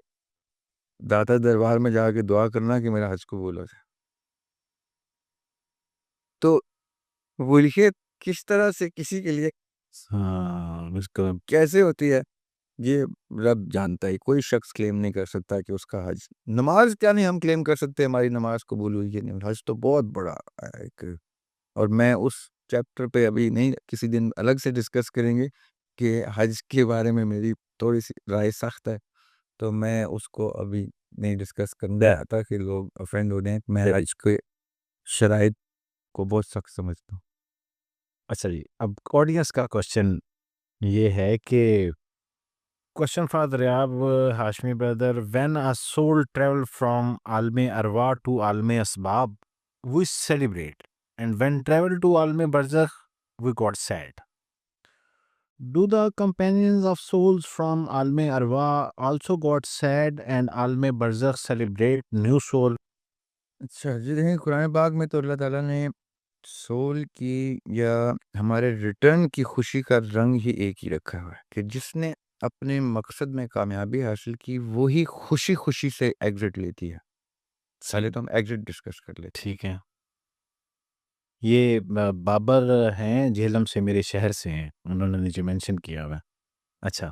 Speaker 1: داتا دربار میں جا کے دعا کرنا کہ میرا حج قبول ہو جائے. تو وہ لکھے کس طرح سے کسی کے لیے
Speaker 2: ہاں، اس کو
Speaker 1: کیسے ہوتی ہے یہ رب جانتا ہے. کوئی شخص کلیم نہیں کر سکتا کہ اس کا حج, نماز کیا نہیں ہم کلیم کر سکتے ہماری نماز قبول ہوئی ہے نہیں, حج تو بہت بڑا ایک, اور میں اس چیپٹر پہ ابھی نہیں, کسی دن الگ سے ڈسکس کریں گے کہ حج کے بارے میں میری تھوڑی سی رائے سخت ہے, تو میں اس کو ابھی نہیں ڈسکس کرنا چاہتا کہ لوگ افینڈ ہو جائیں. میں حج کے شرائط کو بہت سخت سمجھتا ہوں.
Speaker 2: اچھا جی, اب آڈینس کا کوشچن یہ ہے کہ question for Dariab Hashmi brother, when a soul travel from Alme Arwa to Alme Asbab, we celebrate, and when travel to Alme Barzakh, we got sad. Do the companions of souls from Alme Arwa also got sad and Alme Barzakh celebrate new soul?
Speaker 1: اچھا جی, دیکھیں قرآن پاک میں تو اللہ تعالیٰ نے civil کی یا ہمارے ریٹرن کی خوشی کا رنگ ہی ایک ہی رکھا ہوا ہے کہ جس نے اپنے مقصد میں کامیابی حاصل کی وہی خوشی خوشی سے ایگزٹ لیتی ہے. پہلے تو ہم ایگزٹ ڈسکس کر لیتے.
Speaker 2: ٹھیک ہے, یہ بابر ہیں جہلم سے, میرے شہر سے ہیں, انہوں نے نیچے مینشن کیا ہوا ہے. اچھا,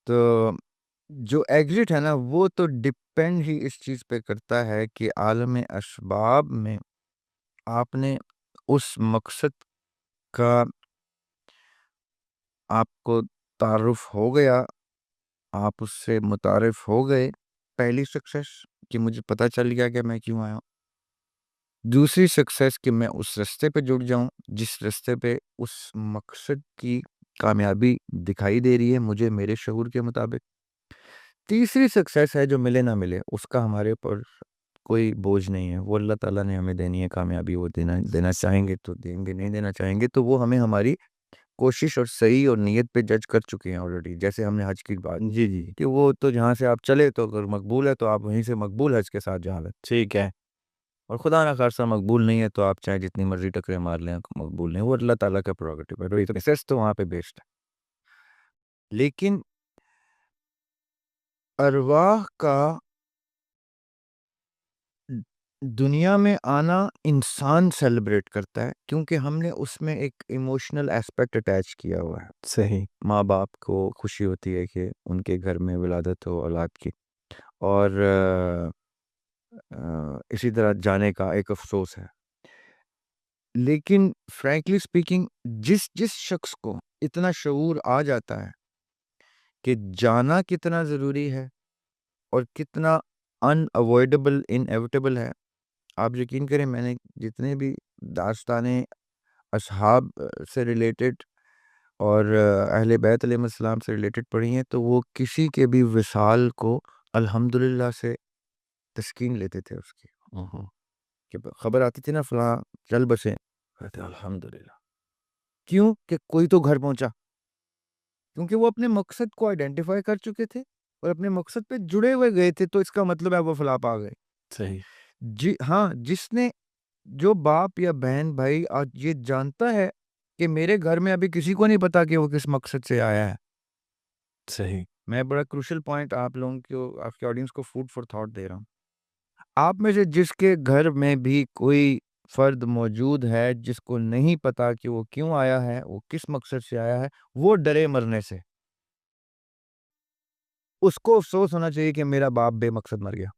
Speaker 1: تو جو ایگزٹ ہے نا وہ تو ڈپینڈ ہی اس چیز پہ کرتا ہے کہ عالم اسباب میں آپ نے اس مقصد کا آپ کو تعارف ہو گیا, آپ اس سے متعارف ہو گئے. پہلی سکسیس کہ مجھے پتہ چل گیا کہ میں کیوں آیا ہوں. دوسری سکسیس کہ میں اس رستے پہ جڑ جاؤں جس رستے پہ اس مقصد کی کامیابی دکھائی دے رہی ہے مجھے میرے شعور کے مطابق. تیسری سکسیس ہے جو ملے نہ ملے اس کا ہمارے پر کوئی بوجھ نہیں ہے, وہ اللہ تعالیٰ نے ہمیں دینی ہے کامیابی, وہ دینا چاہیں گے تو دیں گے, نہیں دینا چاہیں گے تو وہ ہمیں ہماری کوشش اور صحیح اور نیت پہ جج کر چکے ہیں آلریڈی. جیسے ہم نے حج کی بات
Speaker 2: جی جی
Speaker 1: کہ وہ تو جہاں سے آپ چلے تو اگر مقبول ہے تو آپ وہیں سے مقبول حج کے ساتھ جہاں لیں,
Speaker 2: ٹھیک ہے.
Speaker 1: اور خدا نہ خاصا مقبول نہیں ہے تو آپ چاہے جتنی مرضی ٹکرے مار لیں مقبول نہیں, وہ اللہ تعالیٰ کا پروگیٹو ہے, پروسیس تو وہاں پہ بیسڈ ہے. لیکن ارواح کا دنیا میں آنا انسان سیلیبریٹ کرتا ہے کیونکہ ہم نے اس میں ایک ایموشنل ایسپیکٹ اٹیچ کیا ہوا ہے.
Speaker 2: صحیح.
Speaker 1: ماں باپ کو خوشی ہوتی ہے کہ ان کے گھر میں ولادت ہو اولاد کی, اور اسی طرح جانے کا ایک افسوس ہے. لیکن فرینکلی سپیکنگ جس جس شخص کو اتنا شعور آ جاتا ہے کہ جانا کتنا ضروری ہے اور کتنا ان اوائڈیبل انیویٹیبل ہے, آپ یقین کریں میں نے جتنے بھی داستانیں اصحاب سے ریلیٹڈ اور اہل بیت علیہ السلام سے ریلیٹڈ پڑھی ہیں تو وہ کسی کے بھی وصال کو الحمدللہ سے تسکین لیتے تھے. اس کی کہ خبر آتی تھی نا فلاں چل بسیں, کہتے الحمدللہ. کیوں کہ کوئی تو گھر پہنچا, کیونکہ وہ اپنے مقصد کو آئیڈینٹیفائی کر چکے تھے اور اپنے مقصد پہ جڑے ہوئے گئے تھے, تو اس کا مطلب ہے وہ فلاں پا گئے.
Speaker 2: صحیح.
Speaker 1: جی ہاں, جس نے جو باپ یا بہن بھائی آج یہ جانتا ہے کہ میرے گھر میں ابھی کسی کو نہیں پتا کہ وہ کس مقصد سے آیا ہے.
Speaker 2: صحیح.
Speaker 1: میں بڑا کروشل پوائنٹ آپ لوگوں کو, آپ کے آڈینس کو فوڈ فار تھاٹ دے رہا ہوں. آپ میں سے جس کے گھر میں بھی کوئی فرد موجود ہے جس کو نہیں پتا کہ وہ کیوں آیا ہے, وہ کس مقصد سے آیا ہے, وہ ڈرے مرنے سے. اس کو افسوس ہونا چاہیے کہ میرا باپ بے مقصد مر گیا.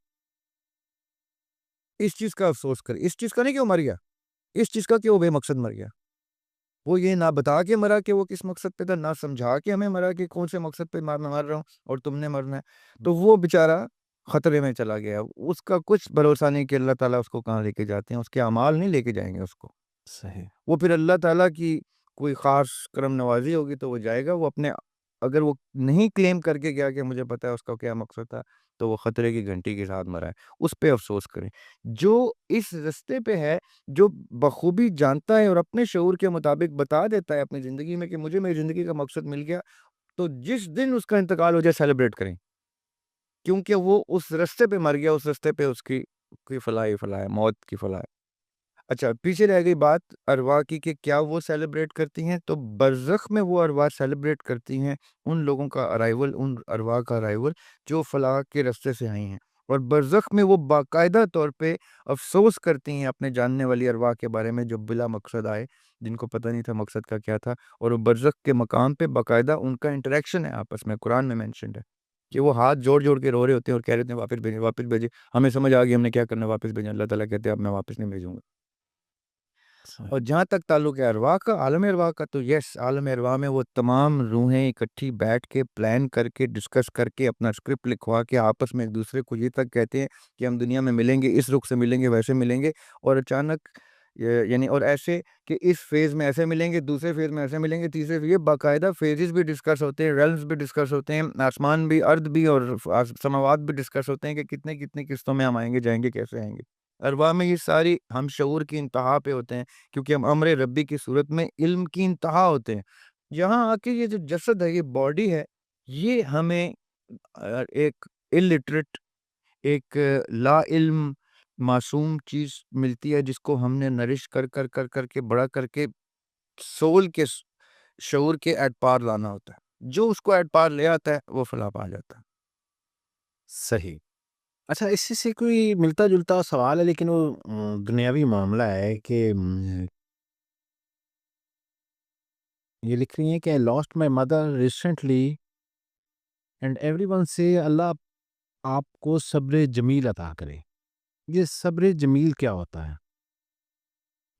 Speaker 1: اس چیز کا افسوس کرے, اس چیز کا نہیں کہ وہ مر گیا, اس چیز کا کہ وہ بے مقصد مر گیا. وہ یہ نہ بتا کے مرا کہ وہ کس مقصد پہ تھا, نہ سمجھا کے ہمیں مرا کہ کون سے مقصد پہ مار رہا ہوں اور تم نے مرنا ہے, تو وہ بیچارہ خطرے میں چلا گیا. اس کا کچھ بھروسہ نہیں کہ اللہ تعالیٰ اس کو کہاں لے کے جاتے ہیں, اس کے اعمال نہیں لے کے جائیں گے اس کو.
Speaker 2: صحیح.
Speaker 1: وہ پھر اللہ تعالیٰ کی کوئی خاص کرم نوازی ہوگی تو وہ جائے گا. وہ اپنے اگر وہ نہیں کلیم کر کے گیا کہ مجھے پتا ہے اس کا کیا مقصد تھا, تو وہ خطرے کی گھنٹی کے ساتھ مرا ہے. اس پہ افسوس کریں. جو اس رستے پہ ہے, جو بخوبی جانتا ہے اور اپنے شعور کے مطابق بتا دیتا ہے اپنی زندگی میں کہ مجھے میری زندگی کا مقصد مل گیا, تو جس دن اس کا انتقال ہو جائے سیلیبریٹ کریں, کیونکہ وہ اس رستے پہ مر گیا, اس رستے پہ اس کی کوئی فلاح ہی فلاح ہے, موت کی فلاح ہے. اچھا, پیچھے رہ گئی بات ارواح کی کہ کیا وہ سیلیبریٹ کرتی ہیں, تو برزخ میں وہ ارواح سیلیبریٹ کرتی ہیں ان لوگوں کا ارائیول, ان ارواح کا ارائیول جو فلاح کے رستے سے آئی ہیں. اور برزخ میں وہ باقاعدہ طور پہ افسوس کرتی ہیں اپنے جاننے والی ارواح کے بارے میں جو بلا مقصد آئے, جن کو پتہ نہیں تھا مقصد کا کیا تھا، اور وہ برزخ کے مقام پہ باقاعدہ ان کا انٹریکشن ہے آپس میں، قرآن میں مینشنڈ ہے کہ وہ ہاتھ جوڑ جوڑ کے رو رہے ہوتے ہیں اور کہہ رہے ہوتے ہیں واپس بھیجیں، واپس بھیجیں، ہمیں سمجھ آ گئی ہم نے کیا کرنا، واپس بھیجیں۔ اللہ تعالیٰ کہتے ہیں اب میں واپس نہیں بھیجوں گا۔ اور جہاں تک تعلق ہے ارواح کا، عالم ارواح کا، تو یس، عالم ارواح میں وہ تمام روحیں اکٹھی بیٹھ کے پلان کر کے ڈسکس کر کے اپنا اسکرپٹ لکھوا کے آپس میں ایک دوسرے کو یہ تک کہتے ہیں کہ ہم دنیا میں ملیں گے، اس رخ سے ملیں گے، ویسے ملیں گے، اور اچانک یعنی اور ایسے کہ اس فیز میں ایسے ملیں گے، دوسرے فیز میں ایسے ملیں گے، تیسرے یہ باقاعدہ فیزز بھی ڈسکس ہوتے ہیں، ریلمز بھی ڈسکس ہوتے ہیں، آسمان بھی، ارض بھی اور سماوات بھی ڈسکس ہوتے ہیں کہ کتنے کتنے قسطوں میں ہم آئیں گے، جائیں گے، کیسے آئیں گے۔ ارواح میں یہ ساری ہم شعور کی انتہا پہ ہوتے ہیں، کیونکہ ہم امر ربی کی صورت میں علم کی انتہا ہوتے ہیں۔ یہاں آ کے یہ جو جسد ہے، یہ باڈی ہے، یہ ہمیں ایک الٹریٹ، ایک لا علم معصوم چیز ملتی ہے، جس کو ہم نے نرش کر کر کر کر کے بڑا کر کے سول کے شعور کے ایٹ پار لانا ہوتا ہے۔ جو اس کو ایٹ پار لے آتا ہے وہ فلاح پا جاتا ہے۔
Speaker 2: صحیح۔ اچھا، اس سے کوئی ملتا جلتا سوال ہے، لیکن وہ دنیاوی معاملہ ہے کہ یہ لکھ رہی ہیں کہ last my mother recently and every one سے اللہ آپ کو صبر جمیل عطا کرے۔ یہ صبر جمیل کیا ہوتا ہے،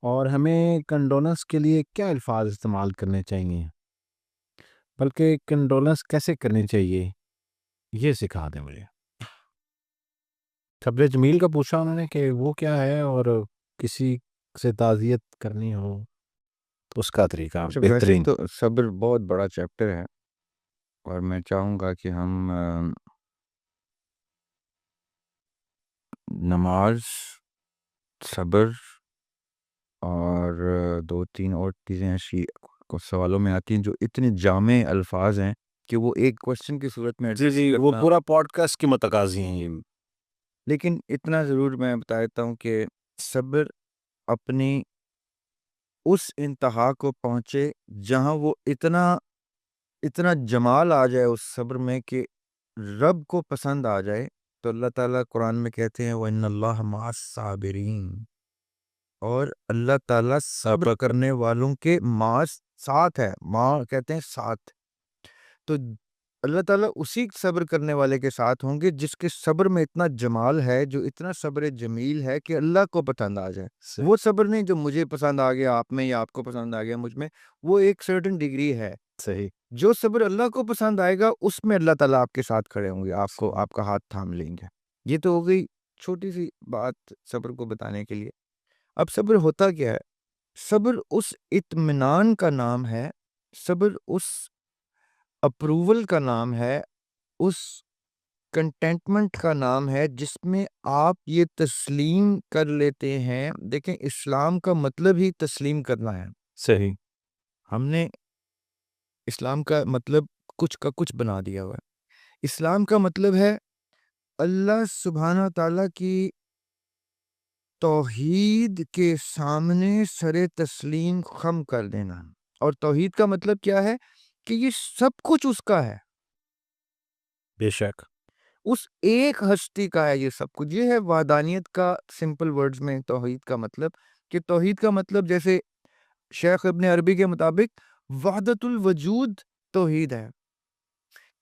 Speaker 2: اور ہمیں کنڈولنس کے لیے کیا الفاظ استعمال کرنے چاہیے، بلکہ کنڈولنس کیسے کرنی چاہیے، یہ سکھا دیں مجھے۔ صبر جمیل کا پوچھا انہوں نے کہ وہ کیا ہے، اور کسی سے تعزیت کرنی ہو تو اس کا طریقہ
Speaker 1: اچھا، ویسے
Speaker 2: بہترین۔
Speaker 1: تو صبر بہت بڑا چیپٹر ہے، اور میں چاہوں گا کہ ہم نماز، صبر اور دو تین اور چیزیں ایسی کو سوالوں میں آتی ہیں جو اتنے جامع الفاظ ہیں کہ وہ ایک کوشچن کی صورت میں
Speaker 2: جی
Speaker 1: ایڈریس
Speaker 2: جی، وہ
Speaker 1: کرنا،
Speaker 2: پورا پوڈ کاسٹ کی متقاضی ہیں یہ۔
Speaker 1: لیکن اتنا ضرور میں بتا دیتا ہوں کہ صبر اپنی اس انتہا کو پہنچے جہاں وہ اتنا جمال آ جائے اس صبر میں کہ رب کو پسند آ جائے، تو اللہ تعالیٰ قرآن میں کہتے ہیں وَإِنَّ اللَّهَ مَعَ الصَّابِرِينَ، اور اللہ تعالیٰ صبر کرنے والوں کے ساتھ ہے، ماں کہتے ہیں ساتھ، تو اللہ تعالیٰ اسی صبر کرنے والے کے ساتھ ہوں گے جس کے صبر میں اتنا جمال ہے، جو اتنا صبر جمیل ہے کہ اللہ کو پسند آ جائے۔
Speaker 2: صحیح
Speaker 1: وہ صبر نہیں جو مجھے پسند آ گیا آپ میں، یا آپ کو پسند آ گیا مجھ میں، وہ ایک سرٹن ڈگری ہے۔
Speaker 2: صحیح
Speaker 1: جو صبر اللہ کو پسند آئے گا اس میں اللہ تعالیٰ آپ کے ساتھ کھڑے ہوں گے، آپ کو، آپ کا ہاتھ تھام لیں گے۔ یہ تو ہو گئی چھوٹی سی بات صبر کو بتانے کے لیے۔ اب صبر ہوتا کیا ہے؟ صبر اس اطمینان کا نام ہے، صبر اس اپروول کا نام ہے، اس کنٹینٹمنٹ کا نام ہے، جس میں آپ یہ تسلیم کر لیتے ہیں۔ دیکھیں، اسلام کا مطلب ہی تسلیم کرنا ہے۔
Speaker 2: صحیح
Speaker 1: ہم نے اسلام کا مطلب کچھ کا کچھ بنا دیا ہوا ہے۔ اسلام کا مطلب ہے اللہ سبحانہ تعالیٰ کی توحید کے سامنے سر تسلیم خم کر دینا۔ اور توحید کا مطلب کیا ہے؟ کہ یہ سب کچھ اس کا ہے،
Speaker 2: بے شک۔
Speaker 1: اس ایک ہستی کا ہے یہ سب کچھ۔ یہ ہے وحدانیت کا سمپل ورڈز میں توحید کا مطلب، کہ توحید کا مطلب جیسے شیخ ابن عربی کے مطابق وحدت الوجود توحید ہے،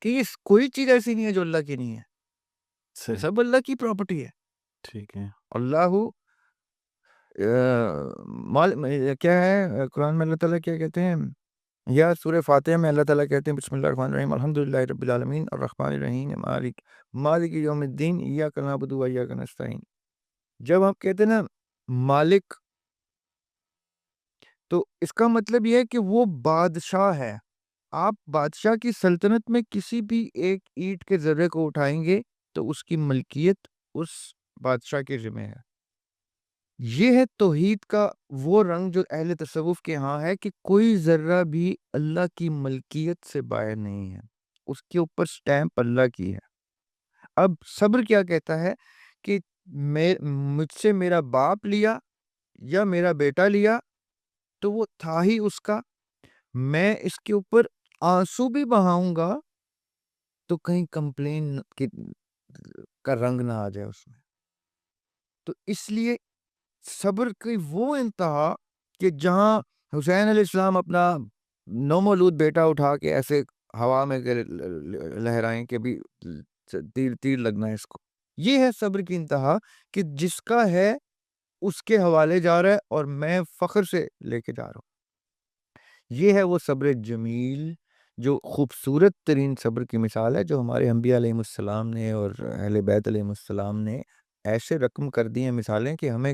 Speaker 1: کہ یہ کوئی چیز ایسی نہیں ہے جو اللہ کی نہیں ہے،
Speaker 2: صحیح
Speaker 1: سب اللہ کی پراپرٹی ہے۔
Speaker 2: ٹھیک ہے۔
Speaker 1: اللہ کیا ہے قرآن میں اللہ تعالیٰ کیا کہتے ہیں، یا سورہ فاتحہ میں اللہ تعالیٰ کہتے ہیں بسم اللہ الرحمن الرحیم الحمدللہ رب العالمین الرحمن الرحیم مالک یوم الدین ایاک نعبد و ایاک نستعین۔ جب ہم کہتے ہیں نا مالک، تو اس کا مطلب یہ ہے کہ وہ بادشاہ ہے۔ آپ بادشاہ کی سلطنت میں کسی بھی ایک اینٹ کے ذرے کو اٹھائیں گے تو اس کی ملکیت اس بادشاہ کے ذمہ ہے۔ یہ ہے توحید کا وہ رنگ جو اہل تصوف کے ہاں ہے، کہ کوئی ذرہ بھی اللہ کی ملکیت سے باہر نہیں ہے، اس کے اوپر سٹیمپ اللہ کی ہے۔ اب صبر کیا کہتا ہے کہ مجھ سے میرا باپ لیا یا میرا بیٹا لیا تو وہ تھا ہی اس کا، میں اس کے اوپر آنسو بھی بہاؤں گا تو کہیں کمپلین کا رنگ نہ آ جائے اس میں۔ تو اس لیے صبر کی وہ انتہا کہ جہاں حسین علیہ السلام اپنا نومولود بیٹا اٹھا کے ایسے ہوا میں لہرائیں کہ بھی تیر تیر لگنا ہے اس کو. یہ ہے صبر کی انتہا کہ جس کا ہے اس کے حوالے جا رہا ہے اور میں فخر سے لے کے جا رہا ہوں. یہ ہے وہ صبر جمیل جو خوبصورت ترین صبر کی مثال ہے، جو ہمارے انبیاء علیہ السلام نے اور اہل بیت علیہ السلام نے ایسے رقم کر دی ہیں مثالیں کہ ہمیں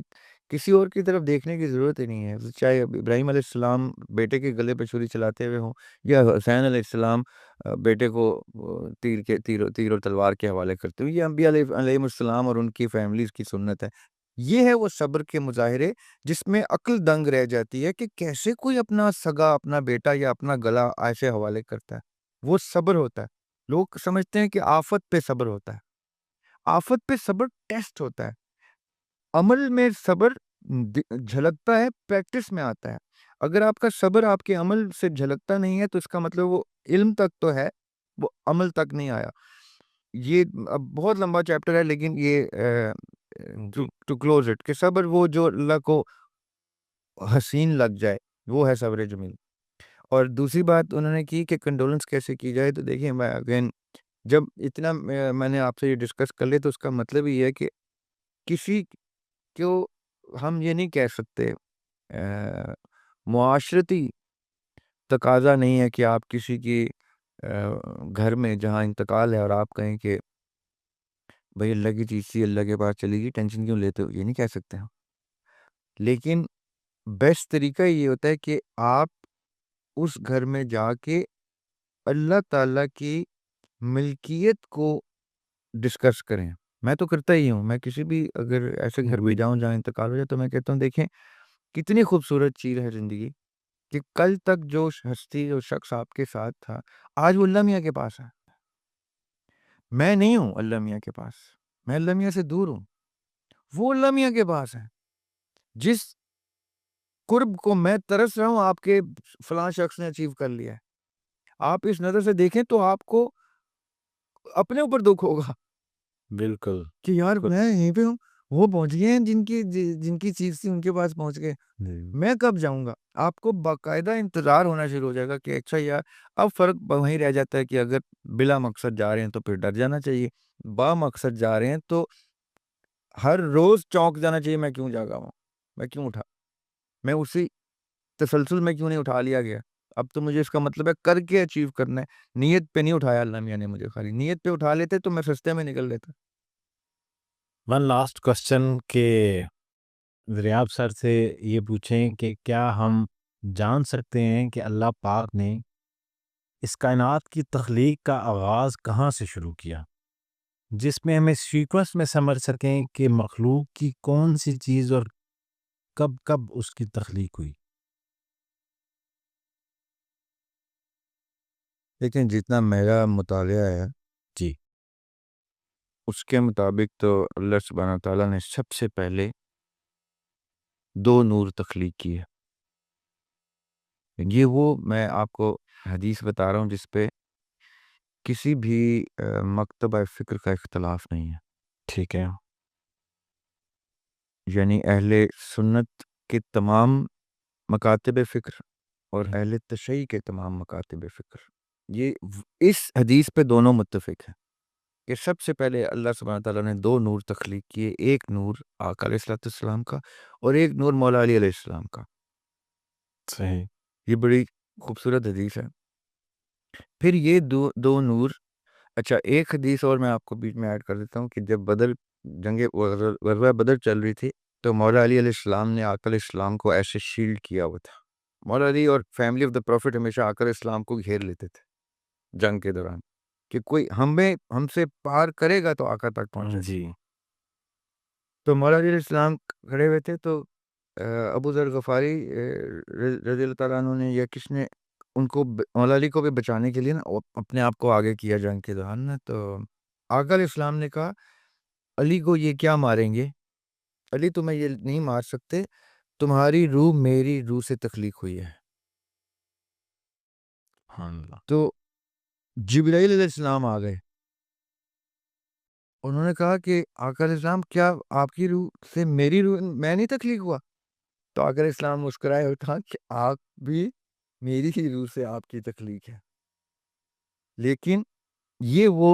Speaker 1: کسی اور کی طرف دیکھنے کی ضرورت ہی نہیں ہے. چاہے ابراہیم علیہ السلام بیٹے کے گلے پہ چھری چلاتے ہوئے ہوں، یا حسین علیہ السلام بیٹے کو تیر اور تلوار کے حوالے کرتے ہوئے، یہ انبیاء علیہ السلام اور ان کی فیملیز کی سنت ہے. یہ ہے وہ صبر کے مظاہرے جس میں عقل دنگ رہ جاتی ہے کہ کیسے کوئی اپنا سگا، اپنا بیٹا یا اپنا گلا ایسے حوالے کرتا ہے. وہ صبر ہوتا ہے. لوگ سمجھتے ہیں کہ آفت پہ صبر ہوتا ہے. آفت پہ صبر ٹیسٹ ہوتا ہے. عمل میں صبر جھلکتا ہے، پریکٹس میں آتا ہے. اگر آپ کا صبر آپ کے عمل سے جھلکتا نہیں ہے تو اس کا مطلب وہ علم تک تو ہے، وہ عمل تک نہیں آیا. یہ اب بہت لمبا چیپٹر ہے، لیکن یہ ٹو کلوز اٹ کہ صبر وہ جو اللہ کو حسین لگ جائے، وہ ہے صبر جمیل. اور دوسری بات انہوں نے کی کہ کنڈولنس کیسے کی جائے. تو دیکھیں میں اگین جب اتنا میں نے آپ سے یہ ڈسکس کر لیا تو اس کا مطلب یہ ہے کہ کسی کو ہم یہ نہیں کہہ سکتے، معاشرتی تقاضا نہیں ہے کہ آپ کسی کی گھر میں جہاں انتقال ہے اور آپ کہیں کہ بھائی اللہ کی چیز تھی، اللہ کے پاس چلی گئی، ٹینشن کیوں لیتے ہو، یہ نہیں کہہ سکتے ہم. لیکن بیسٹ طریقہ یہ ہوتا ہے کہ آپ اس گھر میں جا کے اللہ تعالیٰ کی ملکیت کو ڈسکس کریں. میں تو کرتا ہی ہوں. میں کسی بھی اگر ایسے گھر پہ جاؤں جہاں انتقال ہو جائے تو میں کہتا ہوں دیکھیں کتنی خوبصورت چیز ہے زندگی کہ کل تک جو ہستی اور شخص آپ کے ساتھ تھا آج وہ اللہ میاں کے پاس ہے. میں نہیں ہوں اللہ میاں کے پاس، میں اللہ میاں سے دور ہوں. وہ اللہ میاں کے پاس ہے. جس قرب کو میں ترس رہا ہوں آپ کے فلاں شخص نے اچیو کر لیا ہے. آپ اس نظر سے دیکھیں تو آپ کو اپنے اوپر دکھ ہوگا
Speaker 2: بالکل.
Speaker 1: کہ یار میں یہیں پہ ہوں، وہ پہنچ گئے ہیں جن کی چیز تھی ان کے پاس پہنچ گئے، میں کب جاؤں گا. آپ کو باقاعدہ انتظار ہونا شروع ہو جائے گا کہ اچھا یار. اب فرق وہیں رہ جاتا ہے کہ اگر بلا مقصد جا رہے ہیں تو پھر ڈر جانا چاہیے، با مقصد جا رہے ہیں تو ہر روز چونک جانا چاہیے میں کیوں جاگا ہوں، میں کیوں اٹھا، میں اسی تسلسل میں کیوں نہیں اٹھا لیا گیا. اب تو مجھے اس کا مطلب ہے کر کے اچیو کرنا ہے. نیت پہ نہیں اٹھایا اللہ میاں نے مجھے، خالی نیت پہ اٹھا لیتے تو میں سستے میں نکل لیتا.
Speaker 2: ون لاسٹ کوسچن کہ دریاب سر سے یہ پوچھیں کہ کیا ہم جان سکتے ہیں کہ اللہ پاک نے اس کائنات کی تخلیق کا آغاز کہاں سے شروع کیا، جس میں ہم اس سیکوینس میں سمجھ سکیں کہ مخلوق کی کون سی چیز اور کب کب اس کی تخلیق ہوئی؟
Speaker 1: لیکن جتنا میرا مطالعہ ہے
Speaker 2: جی.
Speaker 1: اس کے مطابق تو اللہ سبحانہ تعالیٰ نے سب سے پہلے 2 نور تخلیق کیے. یہ وہ میں آپ کو حدیث بتا رہا ہوں جس پہ کسی بھی مکتبہ فکر کا اختلاف نہیں ہے.
Speaker 2: ٹھیک ہے.
Speaker 1: یعنی اہل سنت کے تمام مکاتب فکر اور اہل تشیع کے تمام مکاتب فکر یہ اس حدیث پہ دونوں متفق ہیں کہ سب سے پہلے اللہ سبحانہ تعالیٰ نے 2 نور تخلیق کیے، ایک نور آقا علیہ السلام کا اور ایک نور مولا علی علیہ السلام کا.
Speaker 2: صحیح.
Speaker 1: یہ بڑی خوبصورت حدیث ہے. پھر یہ دو نور، اچھا ایک حدیث اور میں آپ کو بیچ میں ایڈ کر دیتا ہوں کہ جب غزوہ بدر چل رہی تھی تو مولا علی علیہ السلام نے آقا علیہ السلام کو ایسے شیلڈ کیا ہوا تھا. مولا علی اور فیملی آف دا پروفٹ ہمیشہ آقا علیہ السلام کو گھیر لیتے تھے جنگ کے دوران کہ کوئی ہم سے پار کرے گا تو آقا تک پہنچے.
Speaker 2: جی.
Speaker 1: تو مولا علی علیہ السلام کھڑے ہوئے تھے تو ابو ذر غفاری رضی اللہ تعالیٰ عنہ نے یا کس نے ان کو مولا علی کو بھی بچانے کے لیے نا اپنے آپ کو آگے کیا جنگ کے دوران نا. تو آقا علیہ السلام نے کہا علی کو یہ کیا ماریں گے، علی تمہیں یہ نہیں مار سکتے، تمہاری روح میری روح سے تخلیق ہوئی ہے. تو جبرائیل علیہ السلام آ گئے، انہوں نے کہا کہ آقا علیہ السلام کیا آپ کی روح سے میری روح میں نہیں تخلیق ہوا؟ تو آقا علیہ السلام مسکرائے اور کہا کہ آپ بھی میری ہی روح سے آپ کی تخلیق ہے. لیکن یہ وہ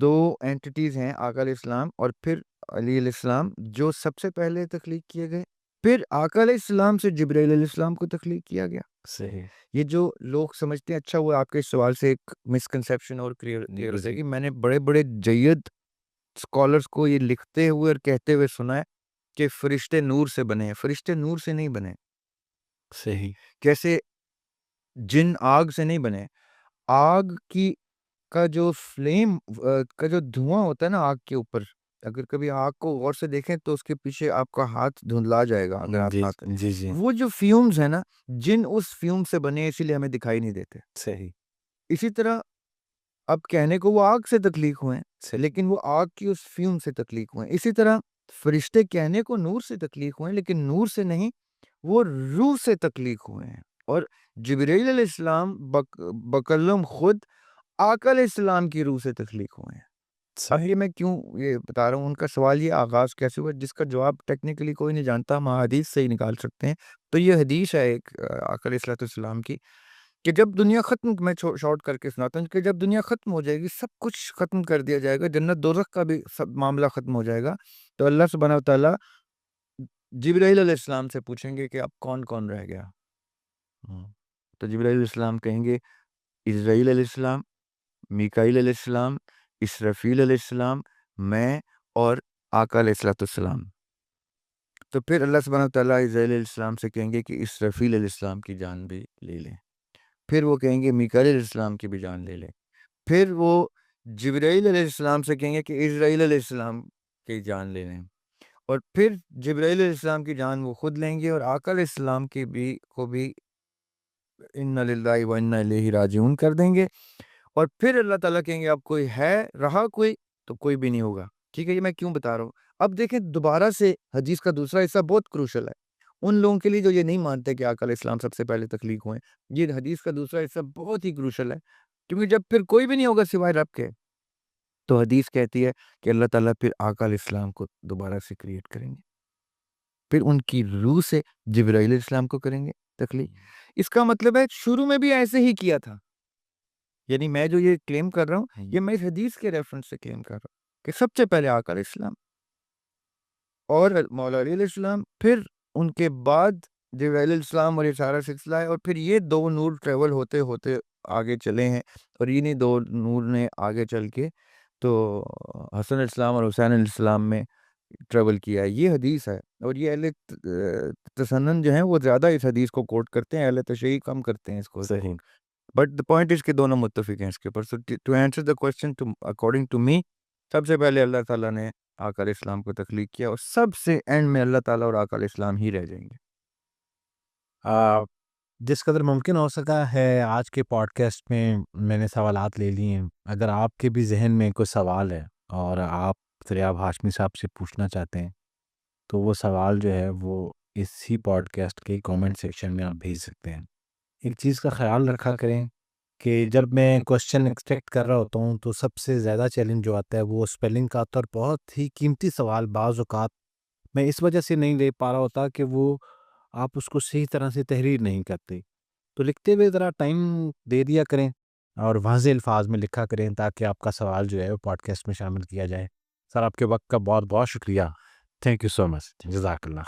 Speaker 1: 2 اینٹیٹیز ہیں، آقا علیہ السلام اور پھر علی علیہ السلام، جو سب سے پہلے تخلیق کیے گئے. پھر آقا علیہ السلام سے جبرائیل علیہ السلام کو تخلیق کیا گیا.
Speaker 2: صحیح.
Speaker 1: یہ جو لوگ سمجھتے ہیں، اچھا ہوا آپ کے اس سوال سے ایک مسکنسیپشن اور کلیئر ہو جائے گی. میں نے بڑے بڑے جید اسکالرس کو یہ لکھتے ہوئے اور کہتے ہوئے سنا ہے کہ فرشتے نور سے بنے ہیں. فرشتے نور سے نہیں بنے.
Speaker 2: صحیح.
Speaker 1: کیسے؟ جن آگ سے نہیں بنے. آگ کا جو فلیم کا جو دھواں ہوتا ہے نا آگ کے اوپر، اگر کبھی آگ کو غور سے دیکھیں تو اس کے پیچھے آپ کا ہاتھ دھندلا جائے گا. اگر آپ ہاتھ،
Speaker 2: جی.
Speaker 1: وہ جو فیومز ہیں نا، جن اس فیوم سے بنے، اسی لیے ہمیں دکھائی نہیں دیتے.
Speaker 2: صحیح.
Speaker 1: اسی طرح اب کہنے کو وہ آگ سے تخلیق ہوئے ہیں، لیکن وہ آگ کی اس فیوم سے تخلیق ہوئے ہیں. اسی طرح فرشتے کہنے کو نور سے تخلیق ہوئے ہیں، لیکن نور سے نہیں، وہ روح سے تخلیق ہوئے ہیں. اور جبرائیل علیہ السلام بکلم خود آقا علیہ السلام کی روح سے تخلیق ہوئے ہیں. اب یہ میں کیوں یہ بتا رہا ہوں، ان کا سوال یہ آغاز کیسے ہوا، جس کا جواب ٹیکنیکلی کوئی نہیں جانتا، ہم حدیث سے ہی نکال سکتے ہیں. تو یہ حدیث ہے ایک آقا علیہ السلام کی، کہ جب دنیا ختم، میں شارٹ کر کے سناتا ہوں، کہ جب دنیا ختم ہو جائے گی، سب کچھ ختم کر دیا جائے گا، جنت دوزخ کا بھی سب معاملہ ختم ہو جائے گا، تو اللہ سبحانہ وتعالیٰ جبرائیل علیہ السلام سے پوچھیں گے کہ اب کون کون رہ گیا. تو جبرائیل علیہ السلام کہیں گے اسرائیل علیہ السلام، میکائیل علیہ السلام، اسرافیل علیہ السلام، میں اور آقا علیہ السلام. تو پھر اللہ سبحانہ وتعالیٰ اسرائیل علیہ السلام سے کہیں گے کہ اسرافیل علیہ السلام کی جان بھی لے لیں. پھر وہ کہیں گے میکائیل علیہ السلام کی بھی جان لے لیں. پھر وہ جبرائیل علیہ السلام سے کہیں گے کہ اسرائیل علیہ السلام کی جان لے لیں. اور پھر جبرائیل علیہ السلام کی جان وہ خود لیں گے، اور آقا علیہ السلام کی کو بھی انا للہ و انا الیہ راجعون کر دیں گے. اور پھر اللہ تعالیٰ کہیں گے اب کوئی ہے، رہا کوئی؟ تو کوئی بھی نہیں ہوگا. ٹھیک ہے، یہ میں کیوں بتا رہا ہوں. اب دیکھیں دوبارہ سے حدیث کا دوسرا حصہ بہت کروشل ہے ان لوگوں کے لیے جو یہ نہیں مانتے کہ آقا علیہ السلام سب سے پہلے تخلیق ہوئے. یہ حدیث کا دوسرا حصہ بہت ہی کروشل ہے، کیونکہ جب پھر کوئی بھی نہیں ہوگا سوائے رب کے، تو حدیث کہتی ہے کہ اللہ تعالیٰ پھر آقا علیہ السلام کو دوبارہ سے کریٹ کریں گے، پھر ان کی روح سے جبرائیل علیہ السلام کو کریں گے تخلیق. اس کا مطلب ہے شروع میں بھی ایسے ہی کیا تھا. یعنی میں جو یہ کلیم کر رہا ہوں، یہ میں اس حدیث کے ریفرنس سے کلیم کر رہا ہوں کہ سب سے پہلے آقا علیہ السلام اور مولا علی علیہ السلام، پھر ان کے بعد جبرائیل علیہ السلام، اور یہ سارا سلسلہ ہے. اور پھر یہ 2 نور ٹریول ہوتے ہوتے آگے چلے ہیں، اور انہیں 2 نور نے آگے چل کے تو حسن علیہ السلام اور حسین علیہ السلام میں ٹریول کیا ہے. یہ حدیث ہے. اور یہ اہل تسنن جو ہیں وہ زیادہ اس حدیث کو کوٹ کرتے ہیں، اہل تشیع کم کرتے ہیں اس کو.
Speaker 2: صحیح.
Speaker 1: بٹ دا پوائنٹ از کہ دونوں متفق ہیں اس کے اوپر. So to answer the question according to me, سب سے پہلے اللہ تعالیٰ نے آقا علیہ السلام کو تخلیق کیا، اور سب سے اینڈ میں اللہ تعالیٰ اور آقا علیہ السلام ہی رہ جائیں گے.
Speaker 2: جس قدر ممکن ہو سکا ہے آج کے پوڈ کاسٹ میں نے سوالات لے لی ہیں. اگر آپ کے بھی ذہن میں کوئی سوال ہے اور آپ فریاب ہاشمی صاحب سے پوچھنا چاہتے ہیں، تو وہ سوال جو ہے وہ اسی پوڈ کاسٹ کے کامنٹ سیکشن میں آپ بھیج سکتے ہیں. ایک چیز کا خیال رکھا کریں کہ جب میں کوشچن ایکسپیکٹ کر رہا ہوتا ہوں تو سب سے زیادہ چیلنج جو آتا ہے وہ اسپیلنگ کا آتا ہے، اور بہت ہی قیمتی سوال بعض اوقات میں اس وجہ سے نہیں لے پا رہا ہوتا کہ وہ آپ اس کو صحیح طرح سے تحریر نہیں کرتے. تو لکھتے ہوئے ذرا ٹائم دے دیا کریں اور واضح الفاظ میں لکھا کریں تاکہ آپ کا سوال جو ہے وہ پوڈ کاسٹ میں شامل کیا جائے. سر آپ کے وقت کا بہت بہت شکریہ. تھینک یو سو مچ. جزاک اللہ.